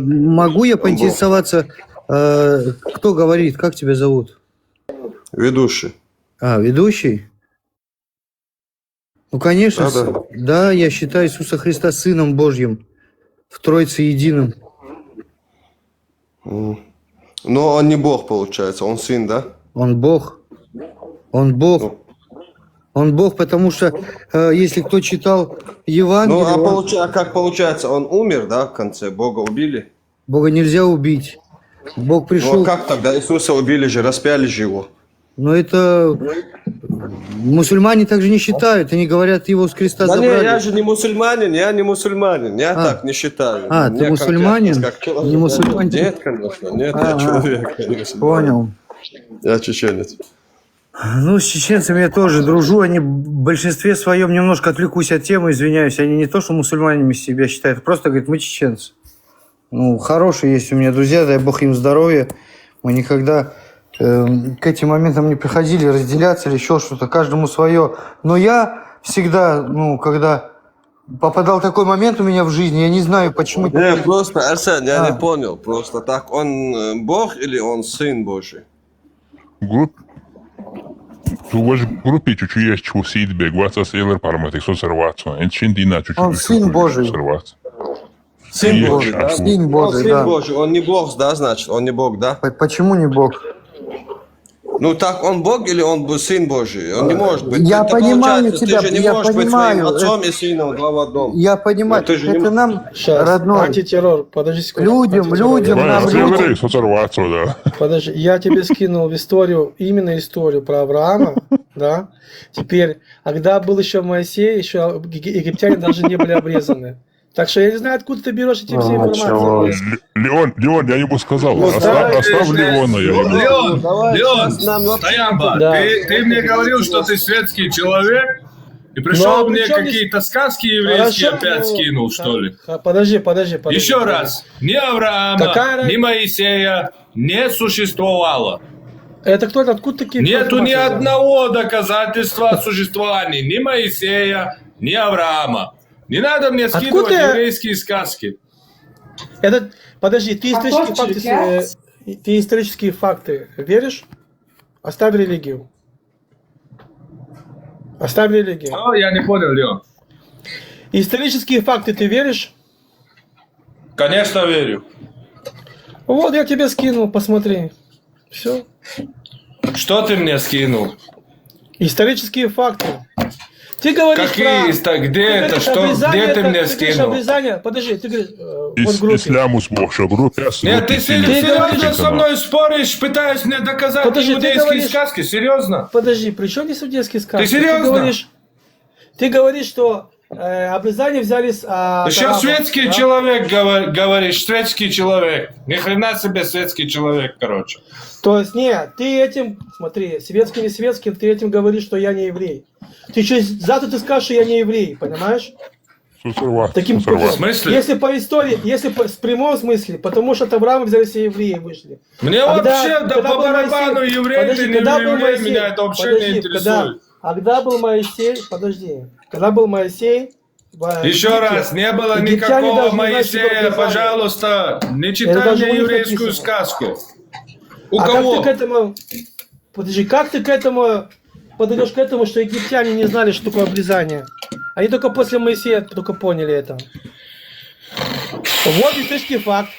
могу я поинтересоваться, кто говорит, как тебя зовут? Ведущий. Ведущий? Конечно, да, я считаю Иисуса Христа Сыном Божьим, в Троице Едином. Но он не Бог, получается, он Сын, да? Он Бог. Он Бог. Он Бог, потому что, если кто читал Евангелие... как получается, он умер, да, в конце? Бога убили? Бога нельзя убить. Бог пришел... как тогда? Иисуса убили же, распяли же его. Но это... Мусульмане так же не считают, они говорят, его с креста забрали. Да не, я же не мусульманин, я так не считаю. Ты мусульманин? Не мусульманин? Нет, конечно, нет, я человек, конечно. Понял. Я чеченец. С чеченцами я тоже дружу, они в большинстве своем, немножко отвлекусь от темы, извиняюсь, они не то, что мусульманами себя считают, просто говорят, мы чеченцы. Хорошие есть у меня друзья, дай Бог им здоровья, мы никогда к этим моментам не приходили разделяться или еще что-то, каждому свое. Но я всегда, когда попадал такой момент у меня в жизни, я не знаю, почему... Просто, Арсен, я не понял, просто так, он Бог или он Сын Божий? У вас в группе чуть-чуть есть чего feedback, ватас элэр параметрик соцервацию. Он Сын Божий. Сын Божий, да? Сын Божий, Сын Божий, он не Бог, да, значит? Он не Бог, да? Почему не Бог? Так он Бог или он Сын Божий? Он не может быть. Я понимаю тебя, ты же не можешь быть своим отцом и сыном два в одном. Я понимаю, это нам, родной. Антитеррор, подожди секунду. Людям. Соцервацию, да. Подожди, я тебе скинул в историю, именно историю про Авраама, да? Теперь, когда был еще Моисей, еще египтяне даже не были обрезаны. Так что я не знаю, откуда ты берешь эти все информации. Леон, я ему сказал, оставь Леона. Леон, Стоямба, ты мне говорил, что ты светский человек, и пришел мне какие-то сказки еврейские опять скинул, что ли? Подожди. Еще раз, ни Авраама, ни Моисея не существовало. Это кто-то, откуда такие... Нету ни одного доказательства существования ни Моисея, ни Авраама. Не надо мне скидывать еврейские сказки. Подожди, ты исторические факты ты исторические факты веришь? Оставь религию. Оставь религию. Я не понял, Леон. Исторические факты ты веришь? Конечно, верю. Вот я тебе скинул, посмотри. Все. Что ты мне скинул? Исторические факты. Ты говоришь Где это? Что? Где ты мне скинул? Обрезание. Подожди, ты говоришь, вот в группе. Ислямус Богша, группе. Нет, ты серьезно со мной споришь, пытаясь мне доказать иудейские сказки? Серьезно? Подожди, при чем здесь иудейские сказки? Ты серьезно? Ты говоришь, что обрезание взяли с... Сейчас светский человек говоришь, светский человек. Ни хрена себе светский человек, короче. То есть, нет, ты этим, смотри, светским и светским, ты этим говоришь, что я не еврей. Ты что, завтра ты скажешь, что я не еврей, понимаешь? Таким В смысле? Если по истории, если в прямом смысле, потому что от Авраама взяли все евреи и вышли. Мне вообще по барабану еврей ты не еврей, меня это вообще не интересует. Когда был Моисей, подожди, когда был Моисей... Еще раз, не было никакого Моисея, пожалуйста, не читай мне еврейскую сказку. У кого? Как ты к этому... Подожди, как ты к этому подойдешь к этому, что египтяне не знали, что такое обрезание? Они только после Моисея только поняли это. Вот исторический факт.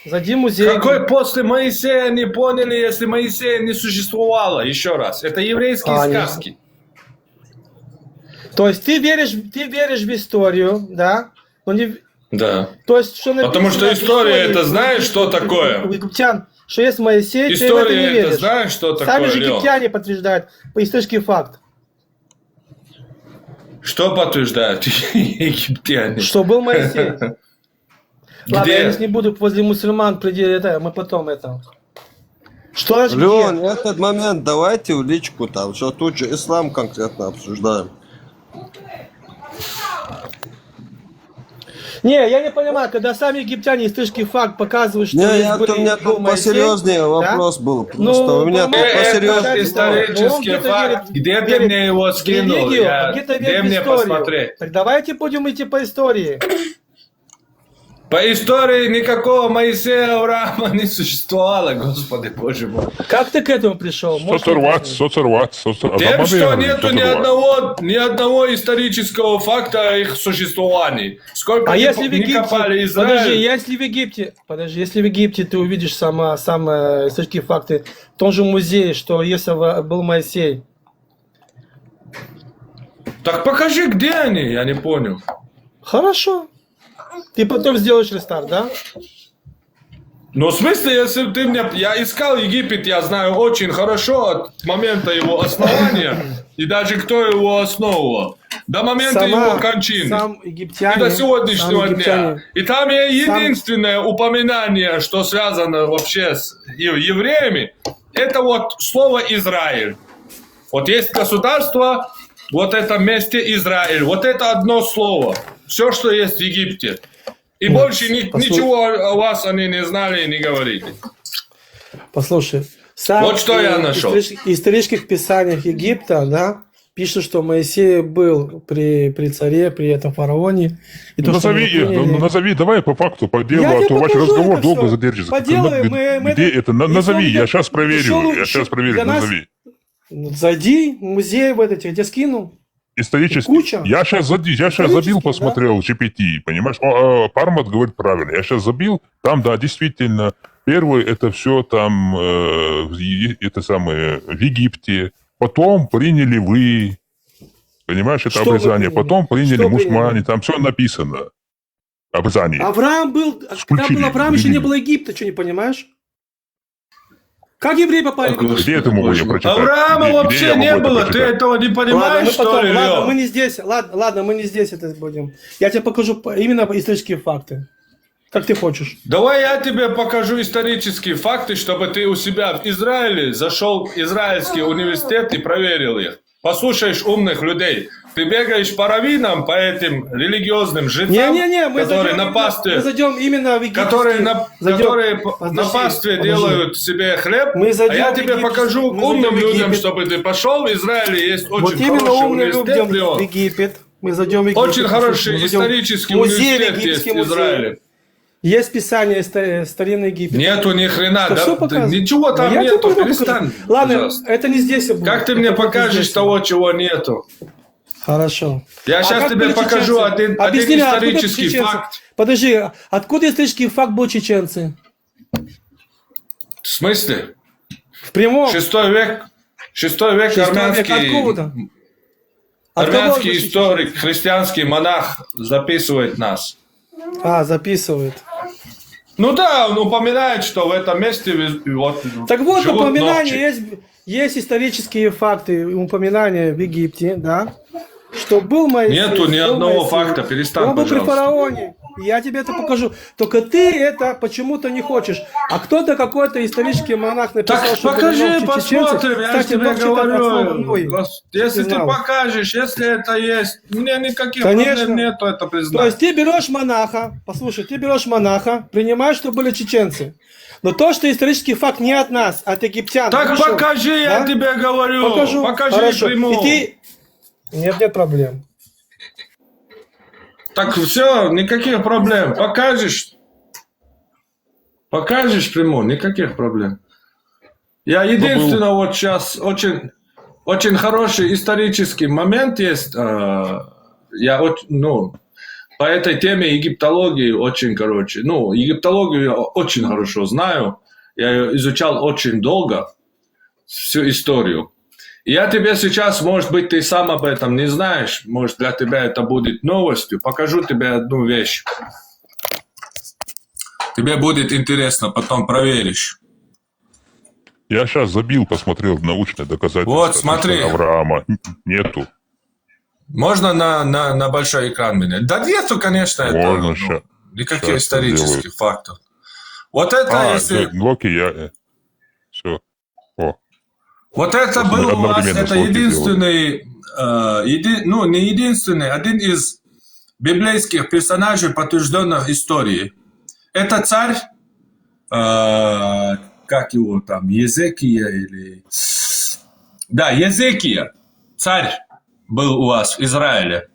Зайди в музей. Какой после Моисея не поняли, если Моисея не существовало? Еще раз, это еврейские сказки. То есть ты веришь в историю, да? Но не... Да. То есть, что потому что история, это знаешь, что такое? У египтян, что есть Моисей, история, ты в это не веришь. Это знаешь, что такое, сами же египтяне подтверждают по исторический факт. Что подтверждают египтяне? Что был Моисей. Ладно, я не буду возле мусульман предельно это, мы потом это. Что же Леон, этот момент давайте в личку там, что тут же ислам конкретно обсуждаем. Не, я не понимаю, когда сами египтяне исторический факт показывают, что... Не, у меня тут посерьезнее вопрос был. Просто у меня тут посерьезнее. Исторический факт, где ты мне его скинул? Где мне посмотреть? Так давайте будем идти по истории. По истории никакого Моисея Авраама не существовало, Господи Боже мой. Как ты к этому пришел? Соцорваться. Тем, что нету ни одного исторического факта о их существовании. Сколько если в Египте, копали Израиль... Подожди, если в Египте ты увидишь самые исторические факты, в том же музее, что если был Моисей. Так покажи, где они, я не понял. Хорошо. Ты потом сделаешь рестарт, да? Ну, в смысле, если ты мне... Я искал Египет, я знаю очень хорошо от момента его основания, и даже кто его основывал, до момента его кончины. Сам египтянин, и до сегодняшнего дня. И там единственное упоминание, что связано вообще с евреями, это вот слово «Израиль». Вот есть государство, вот это месте Израиль. Вот это одно слово. Все, что есть в Египте. И больше ничего о вас они не знали и не говорили. Послушай. Вот что я нашел. В исторических писаниях Египта, да, пишут, что Моисей был при царе, при этом фараоне. И назови, давай по факту, по делу, а то ваш разговор долго задержится. Где это? Назови, я сейчас проверю. Назови. Зайди в музей в этот, я тебе скинул. Исторически. Куча. Я сейчас забил, посмотрел GPT, понимаешь? Пармат говорит правильно. Я сейчас забил, там, да, действительно, первый это все там, это самое, в Египте. Потом приняли вы, понимаешь, это что обрезание. Потом приняли мусульмане, там все написано. Обрезание. Авраам был, когда был Авраам, еще не было Египта, что не понимаешь? Как евреи попали? Где это могу я прочитать? Авраама вообще не было, ты этого не понимаешь, что ли? Ладно, мы не здесь, ладно, мы не здесь это будем. Я тебе покажу именно исторические факты. Как ты хочешь. Давай я тебе покажу исторические факты, чтобы ты у себя в Израиле зашел в израильский университет и проверил их. Послушаешь умных людей. Ты бегаешь по раввинам, по этим религиозным жрецам, которые на пастве, которые на пастве делают себе хлеб, а я тебе покажу умным людям, чтобы ты пошел. В Израиле есть очень хороший университет, Египет. Мы зайдем в Египет. Очень хороший исторический университет есть в Израиле. Есть писание старинной Египет. Нету ни хрена, да, Все показывает. ничего там Я тебе нету, потом перестань. покажу. Ладно, пожалуйста. это не здесь будет. Как ты мне Это покажешь здесь. того, чего нету? Хорошо. Я сейчас как тебе были покажу чеченцы? один Объясни мне, откуда исторический чеченцы? факт. Подожди, откуда исторический факт был чеченцы? В смысле? В прямом. 6 век 6 век 6 век, армянский, откуда? От кого армянский были историк, чеченцы? христианский монах записывает нас. Записывает. Ну да, он упоминает, что в этом месте вот, Так вот, живут упоминания ногчи. есть исторические факты, упоминания в Египте, да? Что был Моисей. Нету ни был одного Моисей. факта, перестань, Он был при пожалуйста. фараоне. Я тебе это покажу. Только ты это почему-то не хочешь. А кто-то какой-то исторический монах написал, Так что покажи, были ногчи чеченцев. посмотрим, я Кстати, тебе ногчи это от слова говорю. «ной». Если ты знал. покажешь, если это есть, мне никаких Конечно. проблем нету это То признать. есть ты берешь монаха, послушай, ты берешь монаха, принимаешь, что были чеченцы. Но то, что исторический факт не от нас, а от египтян. Так вышел, покажи, я да? тебе говорю. Покажу. Покажи Хорошо. прямую. И ты... Нет проблем. Так все, никаких проблем. Покажешь прямую, никаких проблем. Я единственное, вот сейчас очень хороший исторический момент есть. Я по этой теме египтологии очень, египтологию я очень хорошо знаю. Я ее изучал очень долго, всю историю. И я тебе сейчас, может быть, ты сам об этом не знаешь, может, для тебя это будет новостью. Покажу тебе одну вещь. Тебе будет интересно, потом проверишь. Я сейчас забил, посмотрел научное доказательство. Вот, смотри. Авраама. Нету. Можно на большой экран меня? Да нету, конечно, Можно это, щас. никаких Щас исторических фактов. Вот это, если... Локи, я... Все. О. Вот это был у вас, Одновременно это с Локи единственный, не единственный, один из библейских персонажей, подтвержденных историей. Это царь, как его там, Езекия или... Да, Езекия, царь был у вас в Израиле.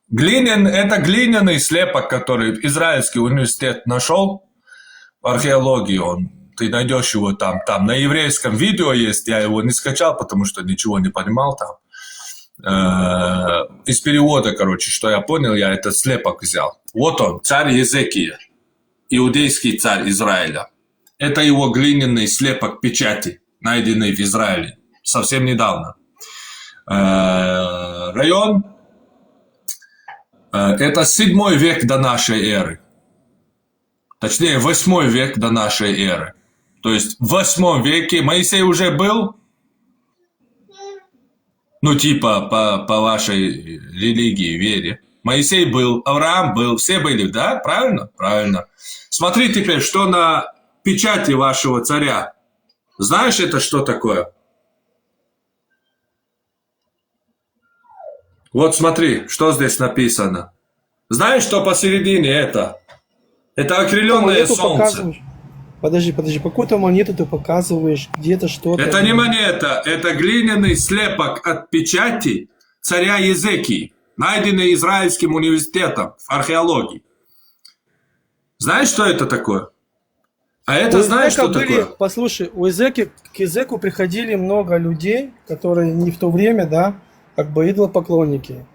Это глиняный слепок, который Израильский университет нашел в археологии. Ты найдешь его там на еврейском видео есть, я его не скачал, потому что ничего не понимал там. Из перевода, что я понял, я этот слепок взял. Вот он, царь Езекия, иудейский царь Израиля. Это его глиняный слепок печати, найденный в Израиле совсем недавно. Район, это 7 век до нашей эры. Точнее, 8 век до нашей эры. То есть в 8 веке Моисей уже был, по вашей религии, вере. Моисей был, Авраам был, все были, да? Правильно? Правильно. Смотри теперь, что на печати вашего царя. Знаешь, это что такое? Вот смотри, что здесь написано. Знаешь, что посередине это? Это окрыленное солнце. Подожди, какую-то монету ты показываешь, где-то что-то. Это не монета, это глиняный слепок от печати царя Езекии, найденный Израильским университетом в археологии. Знаешь, что это такое? А это знаешь, что такое? Послушай, к Езеку приходили много людей, которые не в то время, да, идолопоклонники.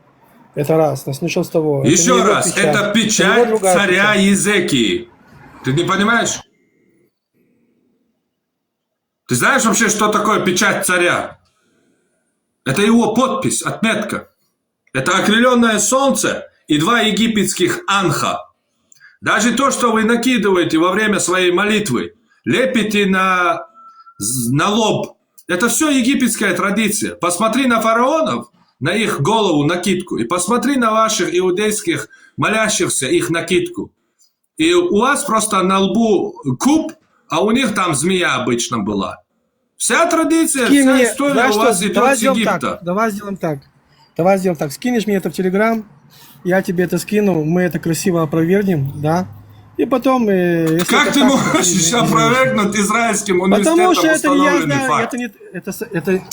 Это раз, начнем с того. Еще раз, это печать царя Езекии. Ты не понимаешь? Ты знаешь вообще, что такое печать царя? Это его подпись, отметка. Это окрыленное солнце и 2 египетских анха. Даже то, что вы накидываете во время своей молитвы, лепите на лоб, это все египетская традиция. Посмотри на фараонов, на их голову накидку, и посмотри на ваших иудейских молящихся их накидку. И у вас просто на лбу куб, а у них там змея обычно была. Вся традиция, вся история у вас идет с Египта. Давай сделаем так. Скинешь мне это в Телеграм, я тебе это скину, мы это красиво опровергнем, да? И потом... Как ты можешь опровергнуть израильским университетом установленный факт?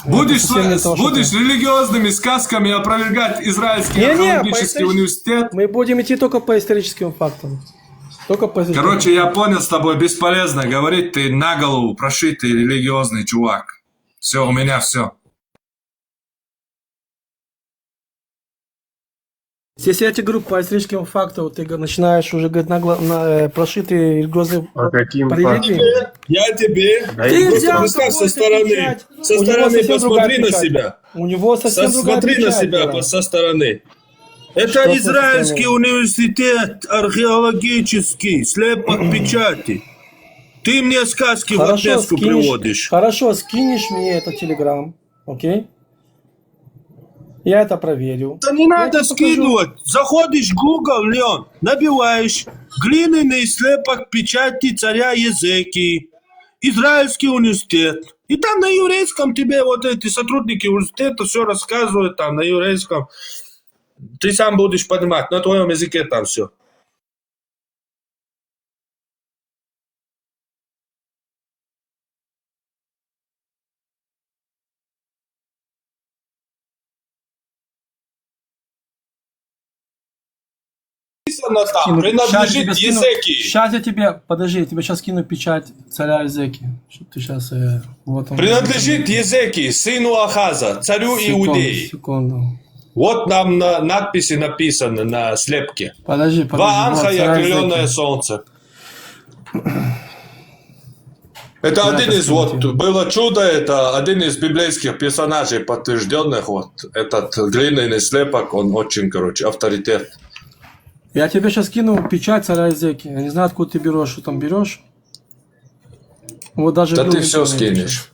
Будешь религиозными сказками опровергать Израильский археологический университет? Мы будем идти только по историческим фактам. Только позитивно. Короче, я понял с тобой, бесполезно говорить, ты на голову прошитый религиозный чувак. Все, у меня все. Если я тебе говорю по историческим фактам, ты начинаешь уже говорить прошитые религиозные По каким по религии. Я тебе. Ты взял Представь со какую-то стороны. печать. Со У него стороны совсем другая посмотри на печать. себя. У него совсем другая Смотри на печать себя была. со стороны. Это Что Израильский со стороны? университет археологический, слепок печати. Ты мне сказки в отместку приводишь. Хорошо, скинешь мне это телеграм, окей? Я это проверю. Да не надо скидывать. Заходишь в Google, Леон, набиваешь глиняный слепок печати царя Езекии, Израильский университет. И там на еврейском тебе вот эти сотрудники университета все рассказывают там на еврейском. Ты сам будешь понимать, на твоем языке там все. Там принадлежит Езекии. Сейчас я тебе, подожди, я тебе сейчас скину печать царя Езекии. Что ты сейчас, вот он. Принадлежит Езекии, сыну Ахаза, царю Иудеи. Секунду. Вот нам на надписи написано на слепке. Подожди. Ваанха и царь окрыленное Езекии. солнце. Это один из, вот, было чудо, это один из библейских персонажей подтвержденных, вот, этот глиняный слепок, он очень, короче, авторитет. Я тебе сейчас кину печать царя Езекии. Я не знаю, откуда ты берешь, что там берешь. Вот даже Да был ты в все интернете скинешь. сейчас.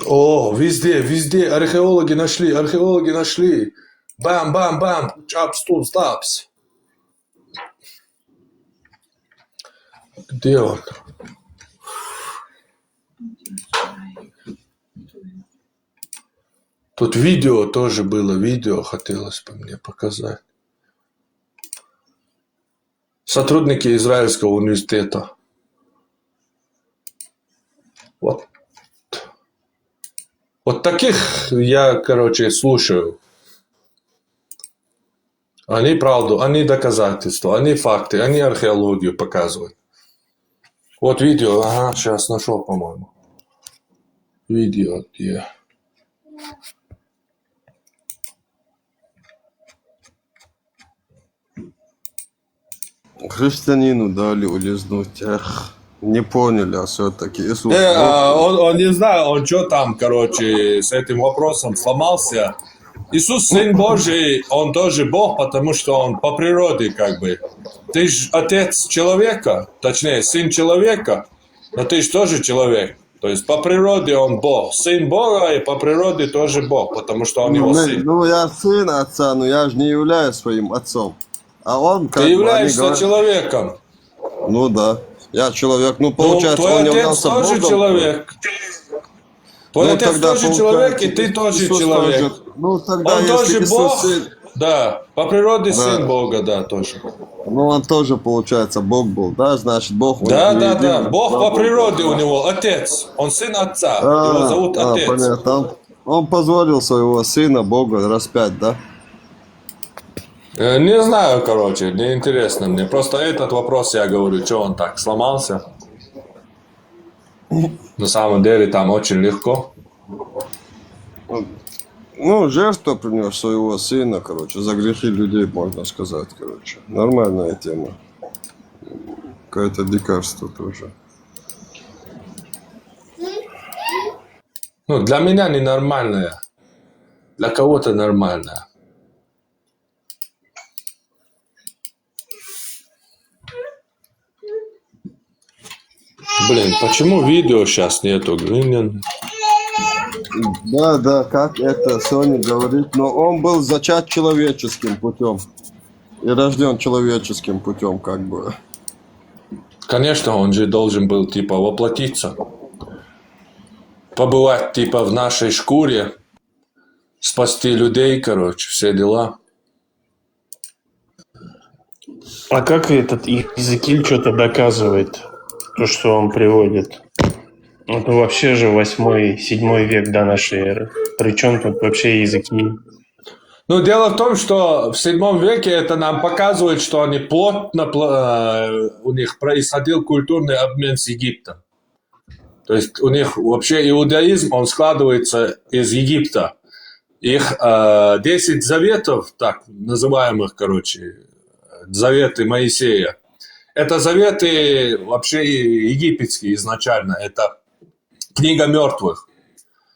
О, везде археологи нашли. Бам. Чапс, тут, стапс. Где он? Тут видео тоже было, видео хотелось бы мне показать. Сотрудники Израильского университета. Вот таких я, короче, слушаю. Они правду, они доказательства, они факты, они археологию показывают. Вот видео, ага, сейчас нашел, по-моему. Видео где? Христианину дали улизнуть. Эх, не поняли, а все-таки Иисус. Он не знаю, он что там, короче, с этим вопросом сломался. Иисус, Сын Божий, он тоже Бог, потому что он по природе как бы. Ты же отец человека, точнее, сын человека, но ты же тоже человек. То есть по природе он Бог. Сын Бога и по природе тоже Бог, потому что он его сын. Ну, я сын отца, но я же не являюсь своим отцом. А он как Ты бы, являешься говорят, человеком. Ну да, я человек. Ну, получается, твой он отец являлся тоже Богом. человек. Твой Ну, отец тогда тоже получается, человек, и ты тоже Иисус человек. тоже. Ну, тогда, Он если тоже Иисус Бог, сын, да, по природе Да. сын Бога, да, тоже. ну, он тоже, получается, Бог был, да? Значит, Бог... Да, он да, не да, един. Бог Да, по Бог. природе у него, отец. Он сын отца, его зовут отец. Понятно. Он позволил своего сына Бога распять, да? Не знаю, короче, не интересно мне. Просто этот вопрос я говорю, что он так сломался. На самом деле там очень легко. Ну, жертва принес своего сына, короче, за грехи людей, можно сказать, короче. Нормальная тема. Какое-то дикарство тоже. Ну, для меня ненормальная. Для кого-то нормальная. Блин, почему видео сейчас нету? Да, как это Соня говорит, но он был зачат человеческим путем. И рожден человеческим путем, как бы. Конечно, он же должен был, типа, воплотиться. Побывать, типа, в нашей шкуре. Спасти людей, короче, все дела. А как этот Иезекииль что-то доказывает, то, что он приводит? Это вообще же 8-7 век до нашей эры. Причем тут вообще Иезекииль? Ну, дело в том, что в 7 веке это нам показывает, что они у них происходил культурный обмен с Египтом. То есть у них вообще иудаизм, он складывается из Египта. Их 10 заветов, так называемых, заветы Моисея, это заветы вообще египетские изначально, это книга мертвых.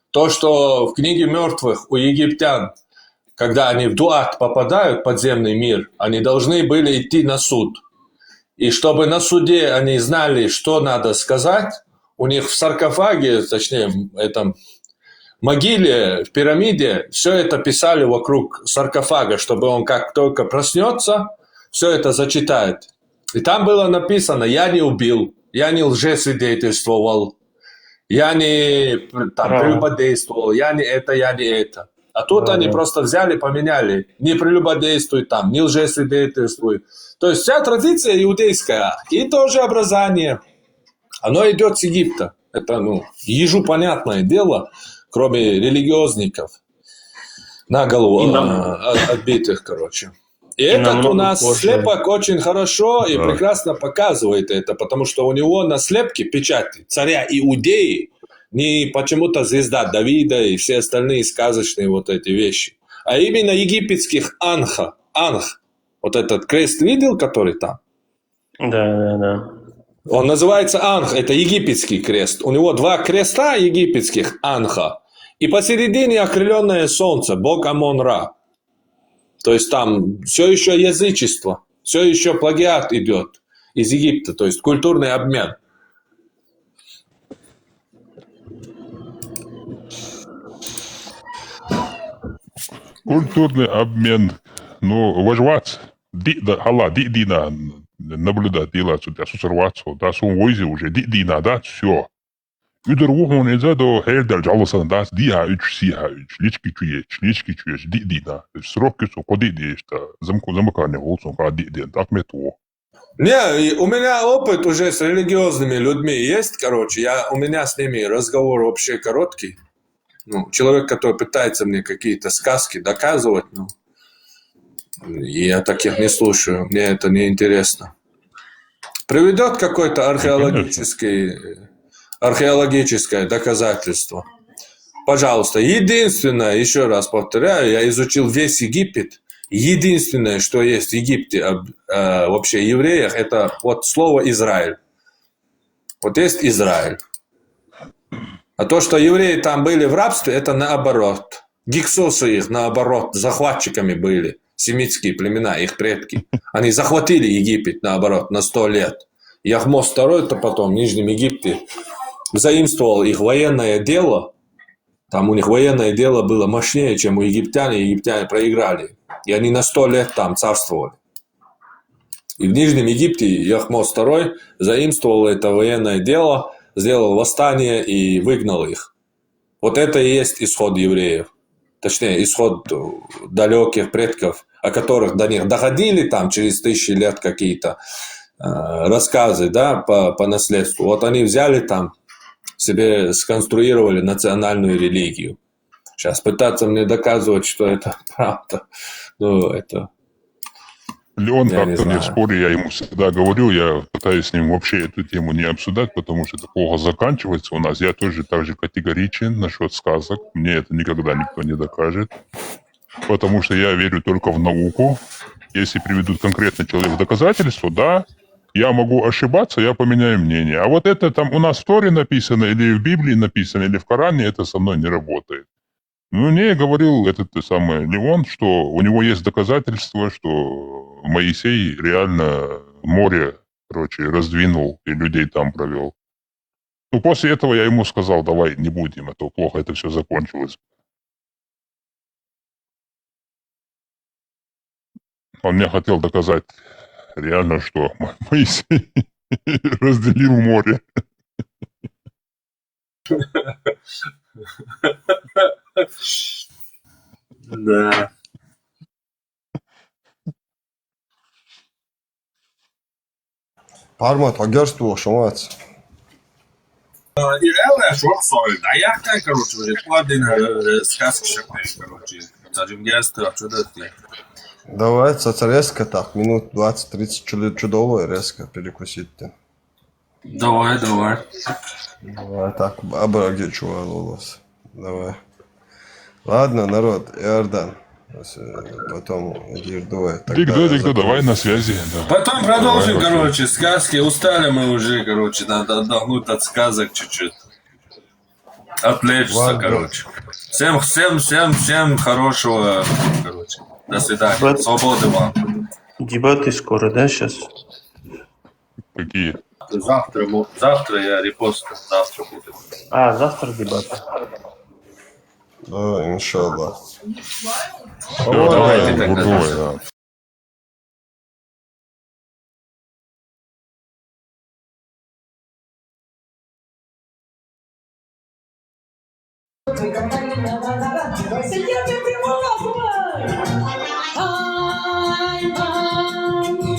То, что в книге мертвых у египтян, когда они в Дуат попадают в подземный мир, они должны были идти на суд. И чтобы на суде они знали, что надо сказать, у них в саркофаге, точнее, в этом могиле, в пирамиде, все это писали вокруг саркофага, чтобы он как только проснется, все это зачитает. И там было написано: «Я не убил, я не лжесвидетельствовал, я не прелюбодействовал, я не это, я не это». А тут они просто взяли, поменяли: не прелюбодействуй там, не лжесвидетельствуй. То есть вся традиция иудейская и тоже образование, оно идет с Египта. Это, ежу понятное дело, кроме религиозников, на голову отбитых, И этот у нас слепок очень хорошо и прекрасно показывает это, потому что у него на слепке печати царя Иудеи, не почему-то звезда Давида и все остальные сказочные вот эти вещи, а именно египетских анх. Вот этот крест видел, который там? Да. Он называется анх, это египетский крест. У него 2 креста египетских анха. И посередине окрыленное солнце, бог Амон-Ра. То есть там все еще язычество, все еще плагиат идет из Египта, то есть культурный обмен. Культурный обмен. Важвац. Алла, дина наблюдать, делать, сусарваться, да, сум войзи уже, дина, да, все. Üder vuhun ei saa too heldel jalsan taas diha üks siha üks, lički čuješ, dina. Сроки su kodidista, замкане голосом, когда диден, так me то. Не, у меня опыт уже с религиозными людьми есть, у меня с ними разговор вообще короткий. Человек, который пытается мне какие-то сказки доказывать, я таких не слушаю, мне это не интересно. Приведет какое-то археологическое доказательство. Пожалуйста, единственное, еще раз повторяю, я изучил весь Египет. Единственное, что есть в Египте, вообще евреях, это вот слово Израиль. Вот есть Израиль. А то, что евреи там были в рабстве, это наоборот. Гиксосы их, наоборот, захватчиками были. Семитские племена, их предки. Они захватили Египет, наоборот, на 100 лет. Яхмос II-то потом в Нижнем Египте заимствовал их военное дело. Там у них военное дело было мощнее, чем у египтян, и египтяне проиграли. И они на 100 лет там царствовали. И в Нижнем Египте Яхмос II заимствовал это военное дело, сделал восстание и выгнал их. Вот это и есть исход евреев. Точнее, исход далеких предков, о которых до них доходили там через 1000 лет какие-то рассказы, да, по наследству. Вот они взяли там, себе сконструировали национальную религию. Сейчас пытаться мне доказывать, что это правда, это... Леон как-то мне в споре, я ему всегда говорю, я пытаюсь с ним вообще эту тему не обсуждать, потому что это плохо заканчивается у нас. Я тоже так же категоричен насчет сказок. Мне это никогда никто не докажет. Потому что я верю только в науку. Если приведут конкретно человек доказательства, да, я могу ошибаться, я поменяю мнение. А вот это там у нас в Торе написано, или в Библии написано, или в Коране, это со мной не работает. Мне говорил этот самый Леон, что у него есть доказательства, что Моисей реально море, раздвинул и людей там провел. После этого я ему сказал, давай не будем, а то плохо это все закончилось. Он мне хотел доказать реально, что Моисей разделил море. Да. Pārmāt, агерство, шумац. И реально шорсой. А я как, короче, уже половина сказки шапней, короче. Зачем герство, что-то. Давай, резко так, минут 20-30 чудово резко перекусить. Давай. Давай так, обраги чувалолос. Давай. Ладно, народ, Иордан. Потом Дирдуэ. Дигда, давай на связи. Да. Потом продолжим, короче, сказки. Устали мы уже, короче, надо отдохнуть от сказок чуть-чуть. Отвлечься, Ладно. короче. Всем хорошего, короче. До свидания. Свободы вам. Дебаты скоро, да, сейчас? Какие? Завтра я репостну, завтра буду. А, завтра дебаты. Да, иншаллах. Давай, да. Сидите прямо